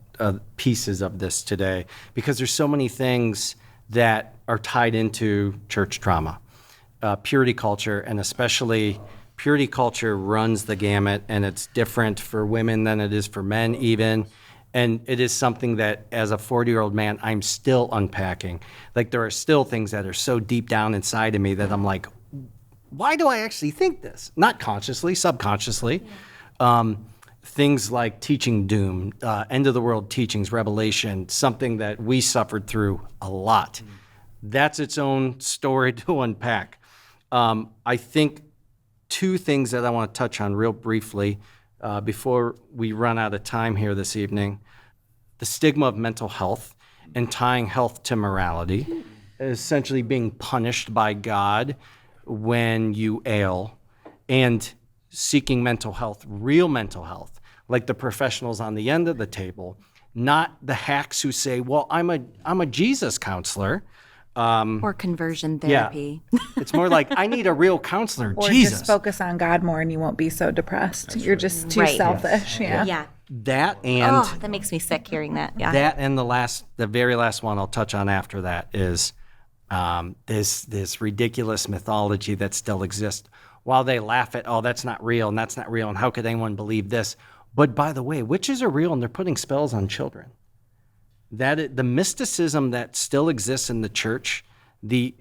pieces of this today because there's so many things that are tied into church trauma, purity culture, and especially purity culture runs the gamut, and it's different for women than it is for men even. And it is something that as a 40-year-old man, I'm still unpacking. Like there are still things that are so deep down inside of me that I'm like, why do I actually think this? Not consciously, subconsciously. Yeah. Things like teaching doom, end of the world teachings, revelation, something that we suffered through a lot. That's its own story to unpack. I think two things that I want to touch on real briefly before we run out of time here this evening. The stigma of mental health and tying health to morality, essentially being punished by God when you ail, and seeking mental health, real mental health, like the professionals on the end of the table, not the hacks who say, well, I'm a Jesus counselor. Or conversion therapy. Yeah. It's more like, I need a real counselor, Or Jesus. just focus on God more and you won't be so depressed. You're just too Right. selfish. Yeah. Yeah. That and Oh, that makes me sick hearing that. Yeah. that and the very last one I'll touch on after that is this ridiculous mythology that still exists. While they laugh at, oh, that's not real and that's not real and how could anyone believe this? But by the way, witches are real and they're putting spells on children. The mysticism that still exists in the church,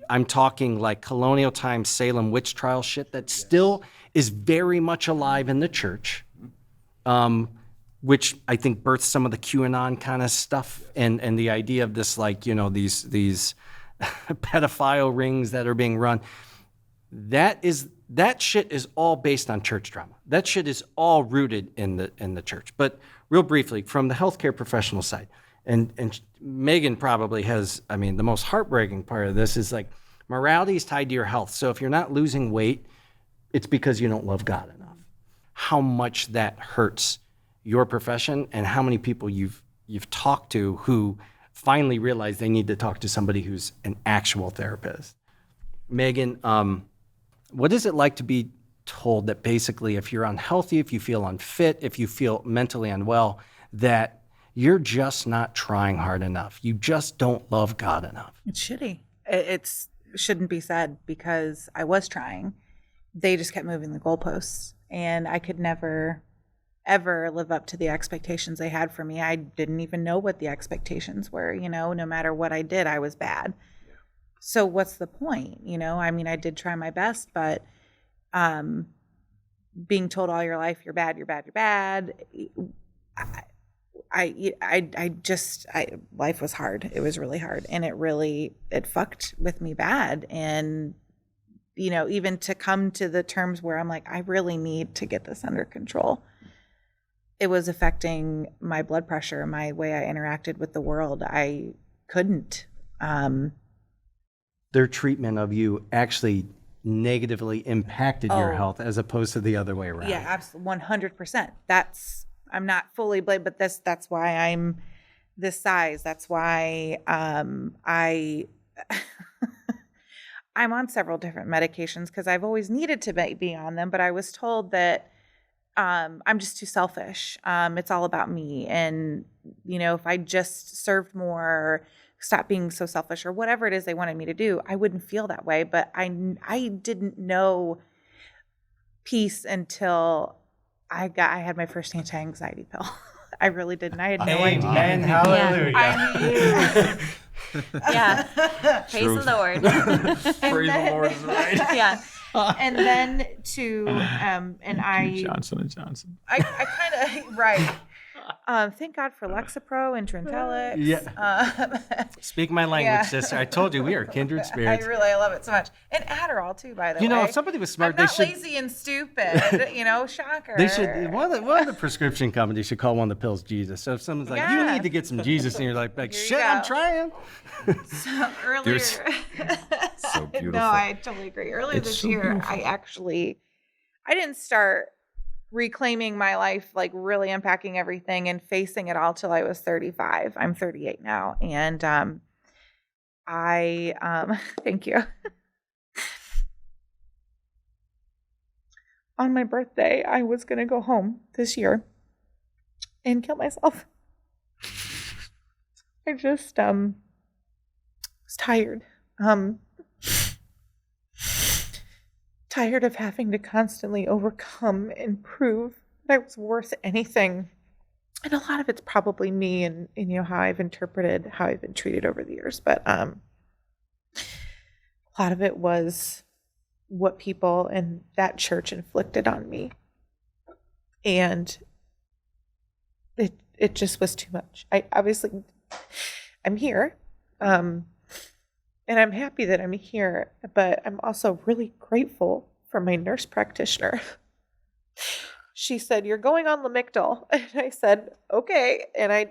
I'm talking like colonial times Salem witch trial shit that still is very much alive in the church, which I think birthed some of the QAnon kind of stuff and the idea of this, like, you know, these pedophile rings that are being run. That shit is all based on church drama. That shit is all rooted in the church. But real briefly, from the healthcare professional side, and Megan probably has, I mean, the most heartbreaking part of this is like morality is tied to your health. So if you're not losing weight, it's because you don't love God enough. How much that hurts your profession and how many people you've talked to who finally realize they need to talk to somebody who's an actual therapist. Megan, what is it like to be told that basically if you're unhealthy, if you feel unfit, if you feel mentally unwell, that you're just not trying hard enough? You just don't love God enough. It's shitty. It shouldn't be said because I was trying. They just kept moving the goalposts and I could never, ever live up to the expectations they had for me. I didn't even know what the expectations were. You know, no matter what I did, I was bad. So what's the point? You know, I mean, I did try my best, but being told all your life, you're bad, you're bad, you're bad. Life was hard. It was really hard. And it fucked with me bad. And, you know, even to come to the terms where I'm like, I really need to get this under control. It was affecting my blood pressure, my way I interacted with the world. I couldn't. Their treatment of you actually negatively impacted your health as opposed to the other way around. Yeah, absolutely, 100%. I'm not fully blamed, but that's why I'm this size. That's why I'm on several different medications because I've always needed to be on them, but I was told that I'm just too selfish. It's all about me. And, you know, if I just served more, stop being so selfish or whatever it is they wanted me to do, I wouldn't feel that way. But I didn't know peace until I had my first anti-anxiety pill. I really didn't. I had no idea. Amen. Hallelujah. Yeah. Praise the Lord. Praise the Lord is right. Yeah. And then and I Johnson & Johnson. I kind of right. Thank God for Lexapro and Trintellix. Yeah. Speak my language, sister. I told you we are kindred spirits. I love it so much. And Adderall too, by the way. You know, if somebody was smart, I'm they not should. lazy and stupid. You know, shocker. They should. One of the prescription companies should call one of the pills Jesus. So if someone's like, "You need to get some Jesus," and you're like, Here you "Shit, go. I'm trying." So earlier, So beautiful. No, I totally agree. Earlier It's this so year, beautiful. I didn't start reclaiming my life, like really unpacking everything and facing it all till I was 35. I'm 38 now. And thank you. On my birthday, I was going to go home this year and kill myself. I just was tired. Tired of having to constantly overcome and prove that I was worth anything. And a lot of it's probably me and you know, how I've interpreted, how I've been treated over the years. But a lot of it was what people in that church inflicted on me. And it just was too much. I'm here. And I'm happy that I'm here, but I'm also really grateful for my nurse practitioner. She said, "You're going on Lamictal," and I said, "Okay." And I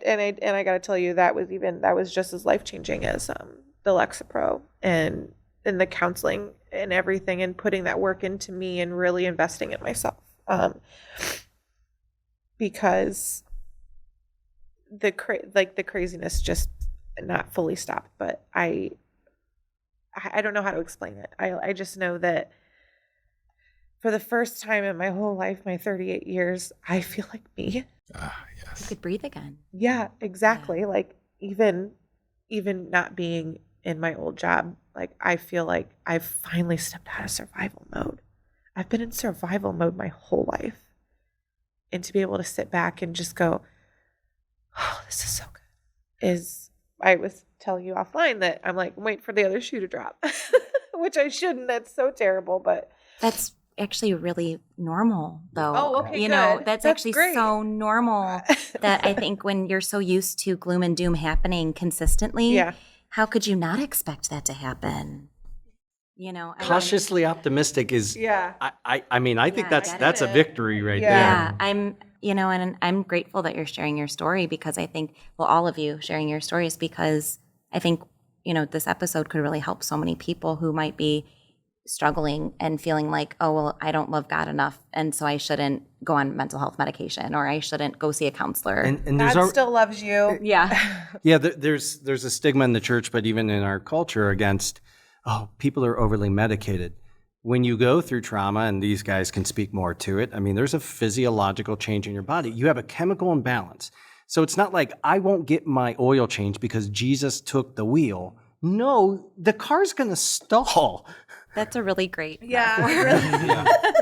got to tell you, that was just as life-changing as the Lexapro and the counseling and everything, and putting that work into me and really investing in myself. because the craziness just not fully stopped. But I don't know how to explain it. I just know that for the first time in my whole life, my 38 years, I feel like me. You could breathe again. Yeah, exactly. Yeah. Like even not being in my old job, like I feel like I've finally stepped out of survival mode. I've been in survival mode my whole life. And to be able to sit back and just go, oh, this is so good. I was telling you offline that I'm like, I'm waiting for the other shoe to drop, which I shouldn't. That's so terrible, but. That's actually really normal, though. Oh, okay, You good. know, that's actually great. so normal that I think when you're so used to gloom and doom happening consistently, yeah. How could you not expect that to happen? You know, Cautiously optimistic is. Yeah. I mean, I think that's a victory right Yeah, there. and I'm grateful that you're sharing your story because I think, well, all of you sharing your stories because I think, this episode could really help so many people who might be struggling and feeling like, oh, well, I don't love God enough, and so I shouldn't go on mental health medication or I shouldn't go see a counselor. And God still loves you. Yeah. Yeah, there's a stigma in the church, but even in our culture against, people are overly medicated. When you go through trauma, and these guys can speak more to it, I mean, there's a physiological change in your body. You have a chemical imbalance. So it's not like I won't get my oil changed because Jesus took the wheel. No, the car's going to stall. That's a really great Yeah, really.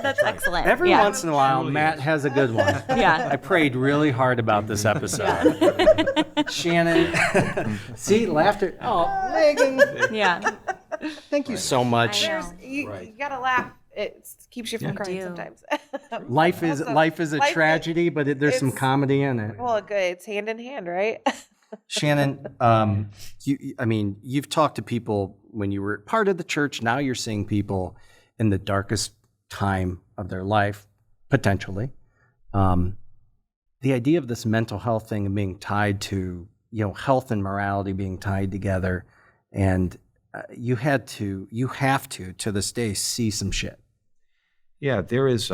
That's excellent. Every once in a while, Matt has a good one. Yeah. I prayed really hard about this episode. Shannon. See, laughter. Oh, Megan. Yeah. Thank you so much. You gotta laugh. It keeps you from crying sometimes. Life is a tragedy, but there's some comedy in it. Well, good. It's hand in hand, right? Shannon, you've talked to people when you were part of the church. Now you're seeing people in the darkest time of their life, potentially. The idea of this mental health thing and being tied to, health and morality being tied together, and you have to this day see some shit. Yeah, there is.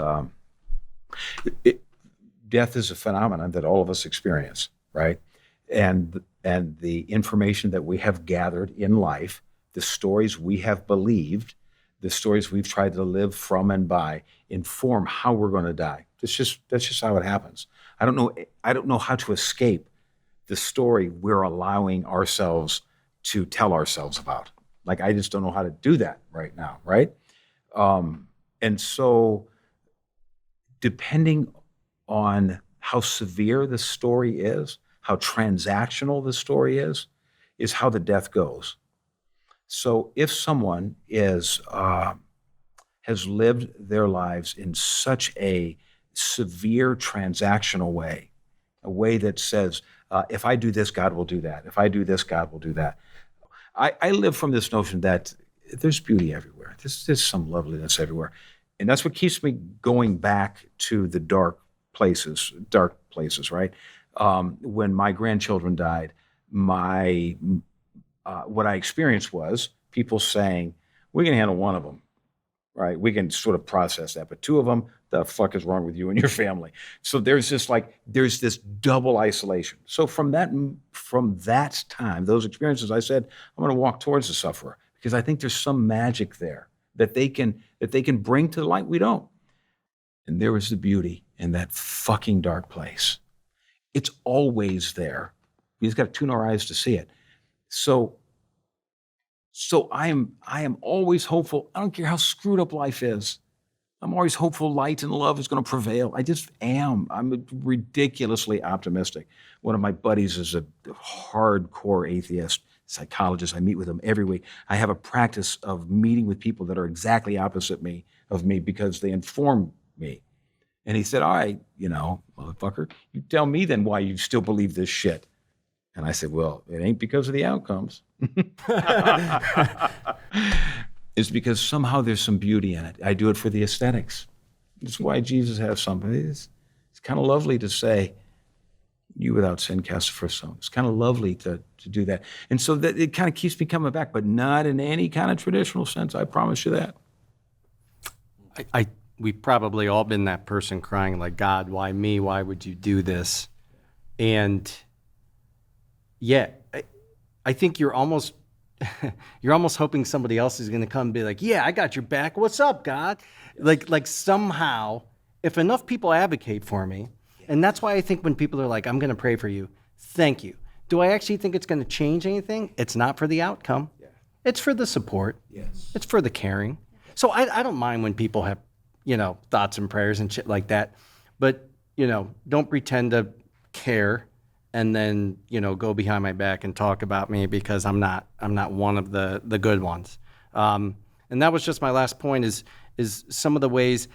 Death is a phenomenon that all of us experience, right? And the information that we have gathered in life, the stories we have believed, the stories we've tried to live from and by, inform how we're going to die. That's just how it happens. I don't know how to escape the story we're allowing ourselves to tell ourselves about. Like, I just don't know how to do that right now, right? And so, depending on how severe the story is, how transactional the story is how the death goes. So if someone has lived their lives in such a severe transactional way, a way that says, if I do this, God will do that. If I do this, God will do that. I live from this notion that there's beauty everywhere. There's some loveliness everywhere. And that's what keeps me going back to the dark places, right? When my grandchildren died, what I experienced was people saying, we can handle one of them, right? We can sort of process that, but two of them, the fuck is wrong with you and your family? So there's this double isolation. So from that time, those experiences, I said, I'm going to walk towards the sufferer because I think there's some magic there that they can bring to the light. We don't. And there was the beauty in that fucking dark place. It's always there. We just got to tune our eyes to see it. So I am always hopeful. I don't care how screwed up life is. I'm always hopeful light and love is going to prevail. I just am. I'm ridiculously optimistic. One of my buddies is a hardcore atheist psychologist. I meet with him every week. I have a practice of meeting with people that are exactly opposite of me because they inform me. And he said, all right, motherfucker, you tell me then why you still believe this shit. And I said, well, it ain't because of the outcomes. It's because somehow there's some beauty in it. I do it for the aesthetics. That's why Jesus has something. It's kind of lovely to say, you without sin cast the first stone. It's kind of lovely to do that. And so that it kind of keeps me coming back, but not in any kind of traditional sense. I promise you that. we've probably all been that person crying like, God, why me? Why would you do this? And yeah, I think you're almost hoping somebody else is going to come and be like, yeah, I got your back. What's up, God? Like somehow, if enough people advocate for me, and that's why I think when people are like, I'm going to pray for you, thank you. Do I actually think it's going to change anything? It's not for the outcome. Yeah. It's for the support. Yes. It's for the caring. So I don't mind when people have, thoughts and prayers and shit like that. But, don't pretend to care and then, go behind my back and talk about me because I'm not one of the good ones. And that was just my last point is some of the ways,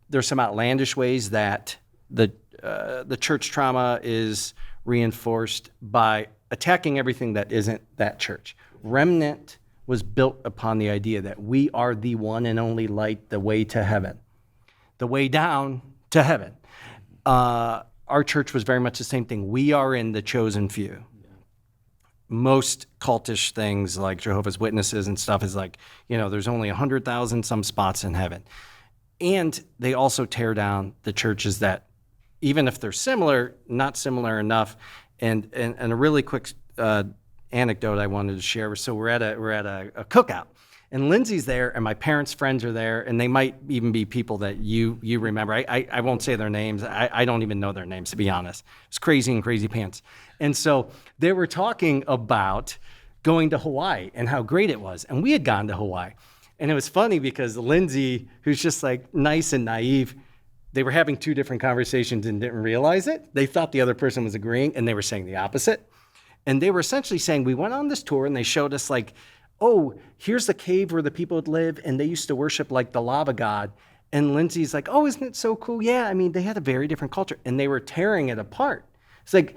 there's some outlandish ways that the church trauma is reinforced by attacking everything that isn't that church. Remnant was built upon the idea that we are the one and only light, the way to heaven, the way down to heaven. Our church was very much the same thing. We are in the chosen few. Most cultish things like Jehovah's Witnesses and stuff is like, there's only 100,000 some spots in heaven. And they also tear down the churches that, even if they're similar, not similar enough. And a really quick anecdote I wanted to share. So we're at a cookout, and Lindsay's there, and my parents' friends are there, and they might even be people that you remember. I won't say their names. I don't even know their names, to be honest. It's crazy and crazy pants. And so they were talking about going to Hawaii and how great it was, and we had gone to Hawaii. And it was funny because Lindsay, who's just like nice and naive, they were having two different conversations and didn't realize it. They thought the other person was agreeing, and they were saying the opposite. And they were essentially saying, we went on this tour, and they showed us like, oh, here's the cave where the people would live, and they used to worship like the lava god. And Lindsay's like, oh, isn't it so cool? Yeah, I mean, they had a very different culture, and they were tearing it apart. It's like,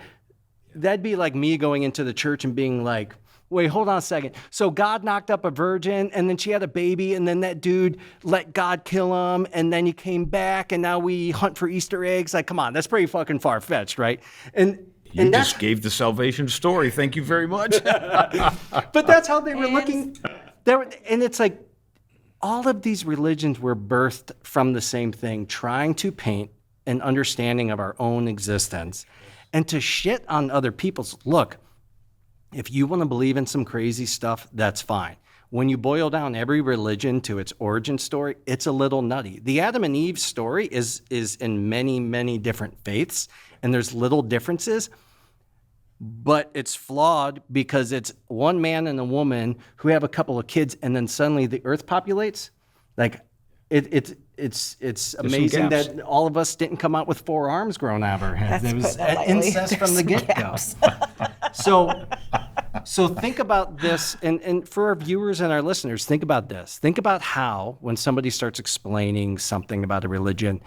that'd be like me going into the church and being like, wait, hold on a second. So God knocked up a virgin, and then she had a baby, and then that dude let God kill him, and then he came back, and now we hunt for Easter eggs. Like, come on, that's pretty fucking far-fetched, right? You just gave the salvation story. Thank you very much. But that's how they were looking. And it's like all of these religions were birthed from the same thing, trying to paint an understanding of our own existence and to shit on other people's. Look, if you want to believe in some crazy stuff, that's fine. When you boil down every religion to its origin story, it's a little nutty. The Adam and Eve story is in many, many different faiths, and there's little differences, but it's flawed because it's one man and a woman who have a couple of kids, and then suddenly the earth populates. Like, it's amazing that all of us didn't come out with 4 arms growing out of our heads. It was incest from the get-go. So think about this, and for our viewers and our listeners, think about this. Think about how, when somebody starts explaining something about a religion,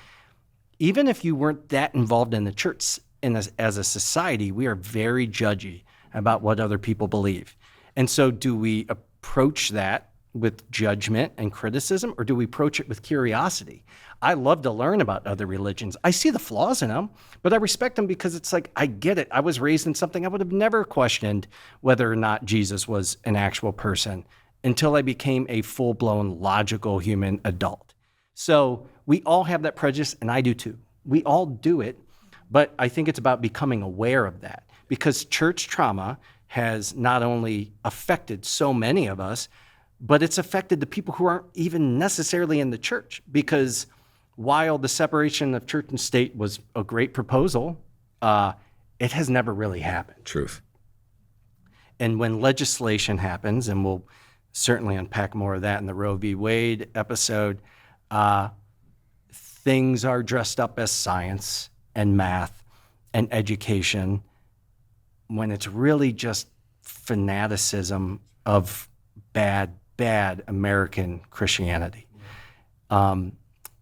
even if you weren't that involved in the church, as a society, we are very judgy about what other people believe. And so do we approach that with judgment and criticism, or do we approach it with curiosity? I love to learn about other religions. I see the flaws in them, but I respect them because it's like, I get it. I was raised in something I would have never questioned whether or not Jesus was an actual person until I became a full-blown logical human adult. So we all have that prejudice, and I do too. We all do it, but I think it's about becoming aware of that, because church trauma has not only affected so many of us, but it's affected the people who aren't even necessarily in the church. Because while the separation of church and state was a great proposal, it has never really happened. Truth. And when legislation happens, and we'll certainly unpack more of that in the Roe v. Wade episode, things are dressed up as science and math and education when it's really just fanaticism of bad American Christianity.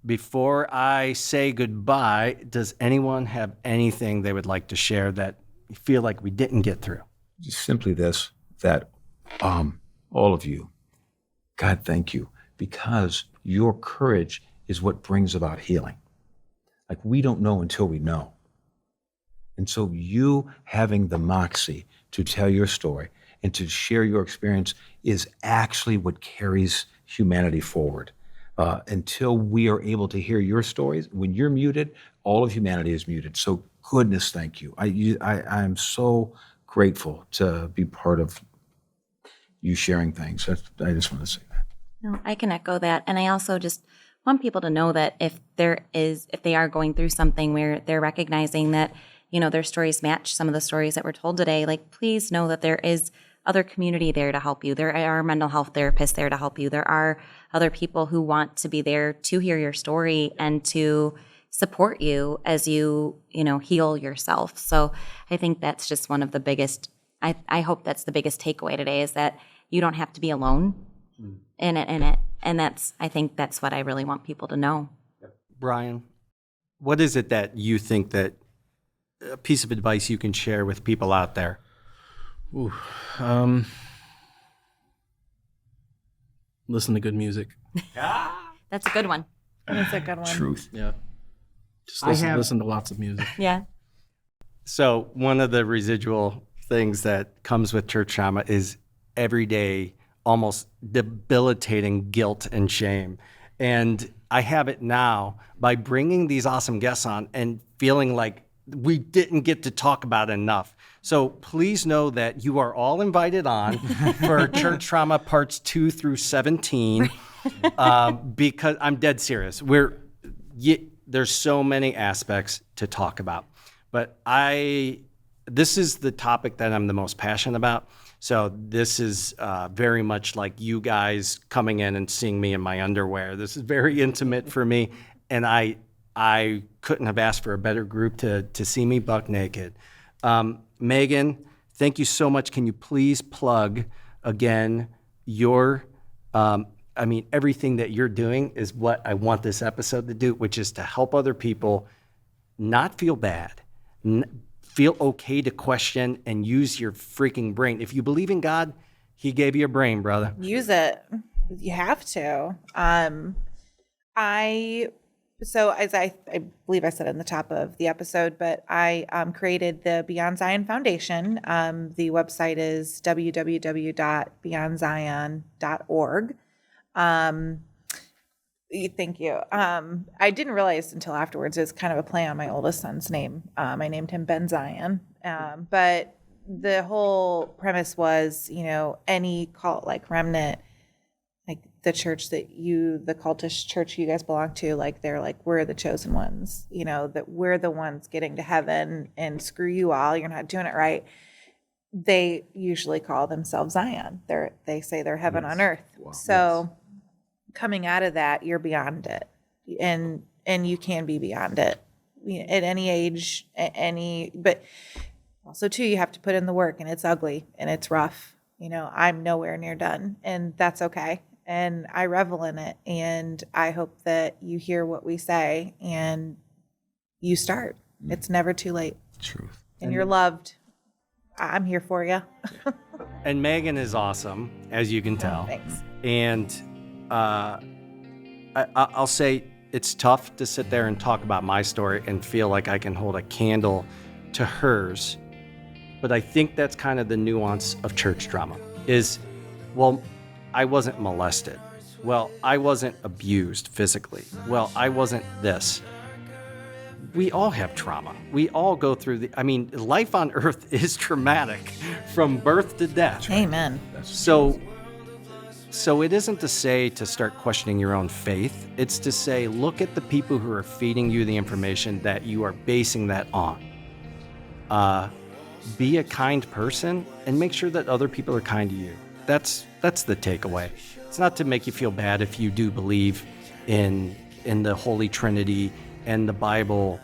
Before I say goodbye, does anyone have anything they would like to share that you feel like we didn't get through? Just simply this, that all of you, God, thank you, because your courage is what brings about healing. Like, we don't know until we know. And so you having the moxie to tell your story and to share your experience is actually what carries humanity forward. until we are able to hear your stories. When you're muted, all of humanity is muted. So goodness, thank you. I am so grateful to be part of you sharing things. I just want to say that. No, I can echo that. And I also just want people to know that if they are going through something where they're recognizing that, their stories match some of the stories that were told today, like, please know that there is other community there to help you. There are mental health therapists there to help you. There are other people who want to be there to hear your story and to support you as you, heal yourself. So I think that's just one of the biggest, I hope that's the biggest takeaway today, is that you don't have to be alone in it. And I think that's what I really want people to know. Brian, what is it that you think that a piece of advice you can share with people out there? Ooh, listen to good music. That's a good one. That's a good one. Truth. Yeah. Just have- listen to lots of music. Yeah. So one of the residual things that comes with church trauma is everyday, almost debilitating guilt and shame. And I have it now by bringing these awesome guests on and feeling like we didn't get to talk about it enough. So please know that you are all invited on for church trauma parts 2 through 17, because I'm dead serious. There's so many aspects to talk about, but this is the topic that I'm the most passionate about. So this is very much like you guys coming in and seeing me in my underwear. This is very intimate for me, and I couldn't have asked for a better group to see me buck naked. Megan, thank you so much. Can you please plug again your, everything that you're doing is what I want this episode to do, which is to help other people not feel bad, feel okay to question and use your freaking brain. If you believe in God, He gave you a brain, brother. Use it. You have to. So as I believe I said in the top of the episode, but I created the Beyond Zion Foundation. The website is www.beyondzion.org. Thank you. I didn't realize until afterwards it's kind of a play on my oldest son's name. I named him Ben Zion. But the whole premise was, any cult like Remnant, like the church the cultist church you guys belong to, like they're like, we're the chosen ones, that we're the ones getting to heaven, and screw you all, you're not doing it right. They usually call themselves Zion. They say they're heaven on earth. Wow. So coming out of that, you're beyond it, and you can be beyond it at any age, but also too, you have to put in the work, and it's ugly and it's rough. I'm nowhere near done, and that's okay. And I revel in it. And I hope that you hear what we say and you start. It's never too late. Truth. And you're loved. I'm here for you. And Megan is awesome, as you can tell. Thanks. And I'll say it's tough to sit there and talk about my story and feel like I can hold a candle to hers. But I think that's kind of the nuance of church drama is, well, I wasn't molested. Well, I wasn't abused physically. Well, I wasn't this. We all have trauma. We all go through life on earth is traumatic from birth to death. Amen. So it isn't to say to start questioning your own faith. It's to say, look at the people who are feeding you the information that you are basing that on. Be a kind person and make sure that other people are kind to you. That's the takeaway. It's not to make you feel bad if you do believe in the Holy Trinity and the Bible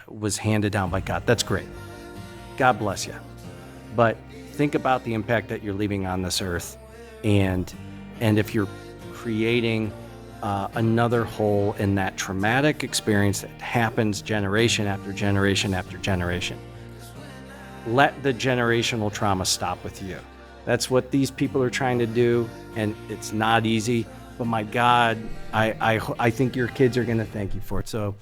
was handed down by God. That's great. God bless you. But think about the impact that you're leaving on this earth, and if you're creating another hole in that traumatic experience that happens generation after generation after generation. Let the generational trauma stop with you. That's what these people are trying to do, and it's not easy. But my God, I think your kids are going to thank you for it. So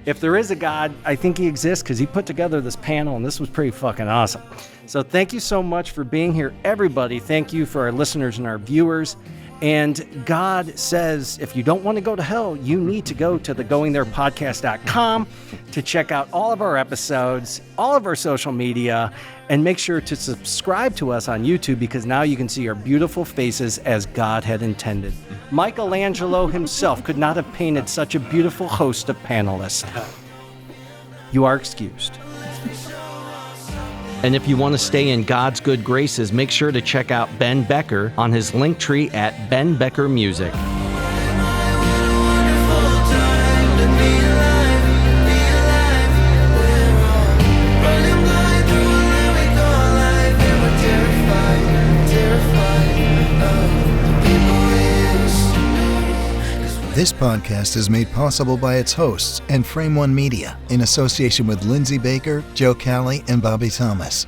if there is a God, I think He exists because He put together this panel, and this was pretty fucking awesome. So thank you so much for being here, everybody. Thank you for our listeners and our viewers. And God says, if you don't want to go to hell, you need to go to thegoingtherepodcast.com to check out all of our episodes, all of our social media, and make sure to subscribe to us on YouTube, because now you can see our beautiful faces as God had intended. Michelangelo himself could not have painted such a beautiful host of panelists. You are excused. And if you want to stay in God's good graces, make sure to check out Ben Becker on his Linktree at Ben Becker Music. This podcast is made possible by its hosts and Frame One Media in association with Lindsay Baker, Joe Calley, and Bobby Thomas.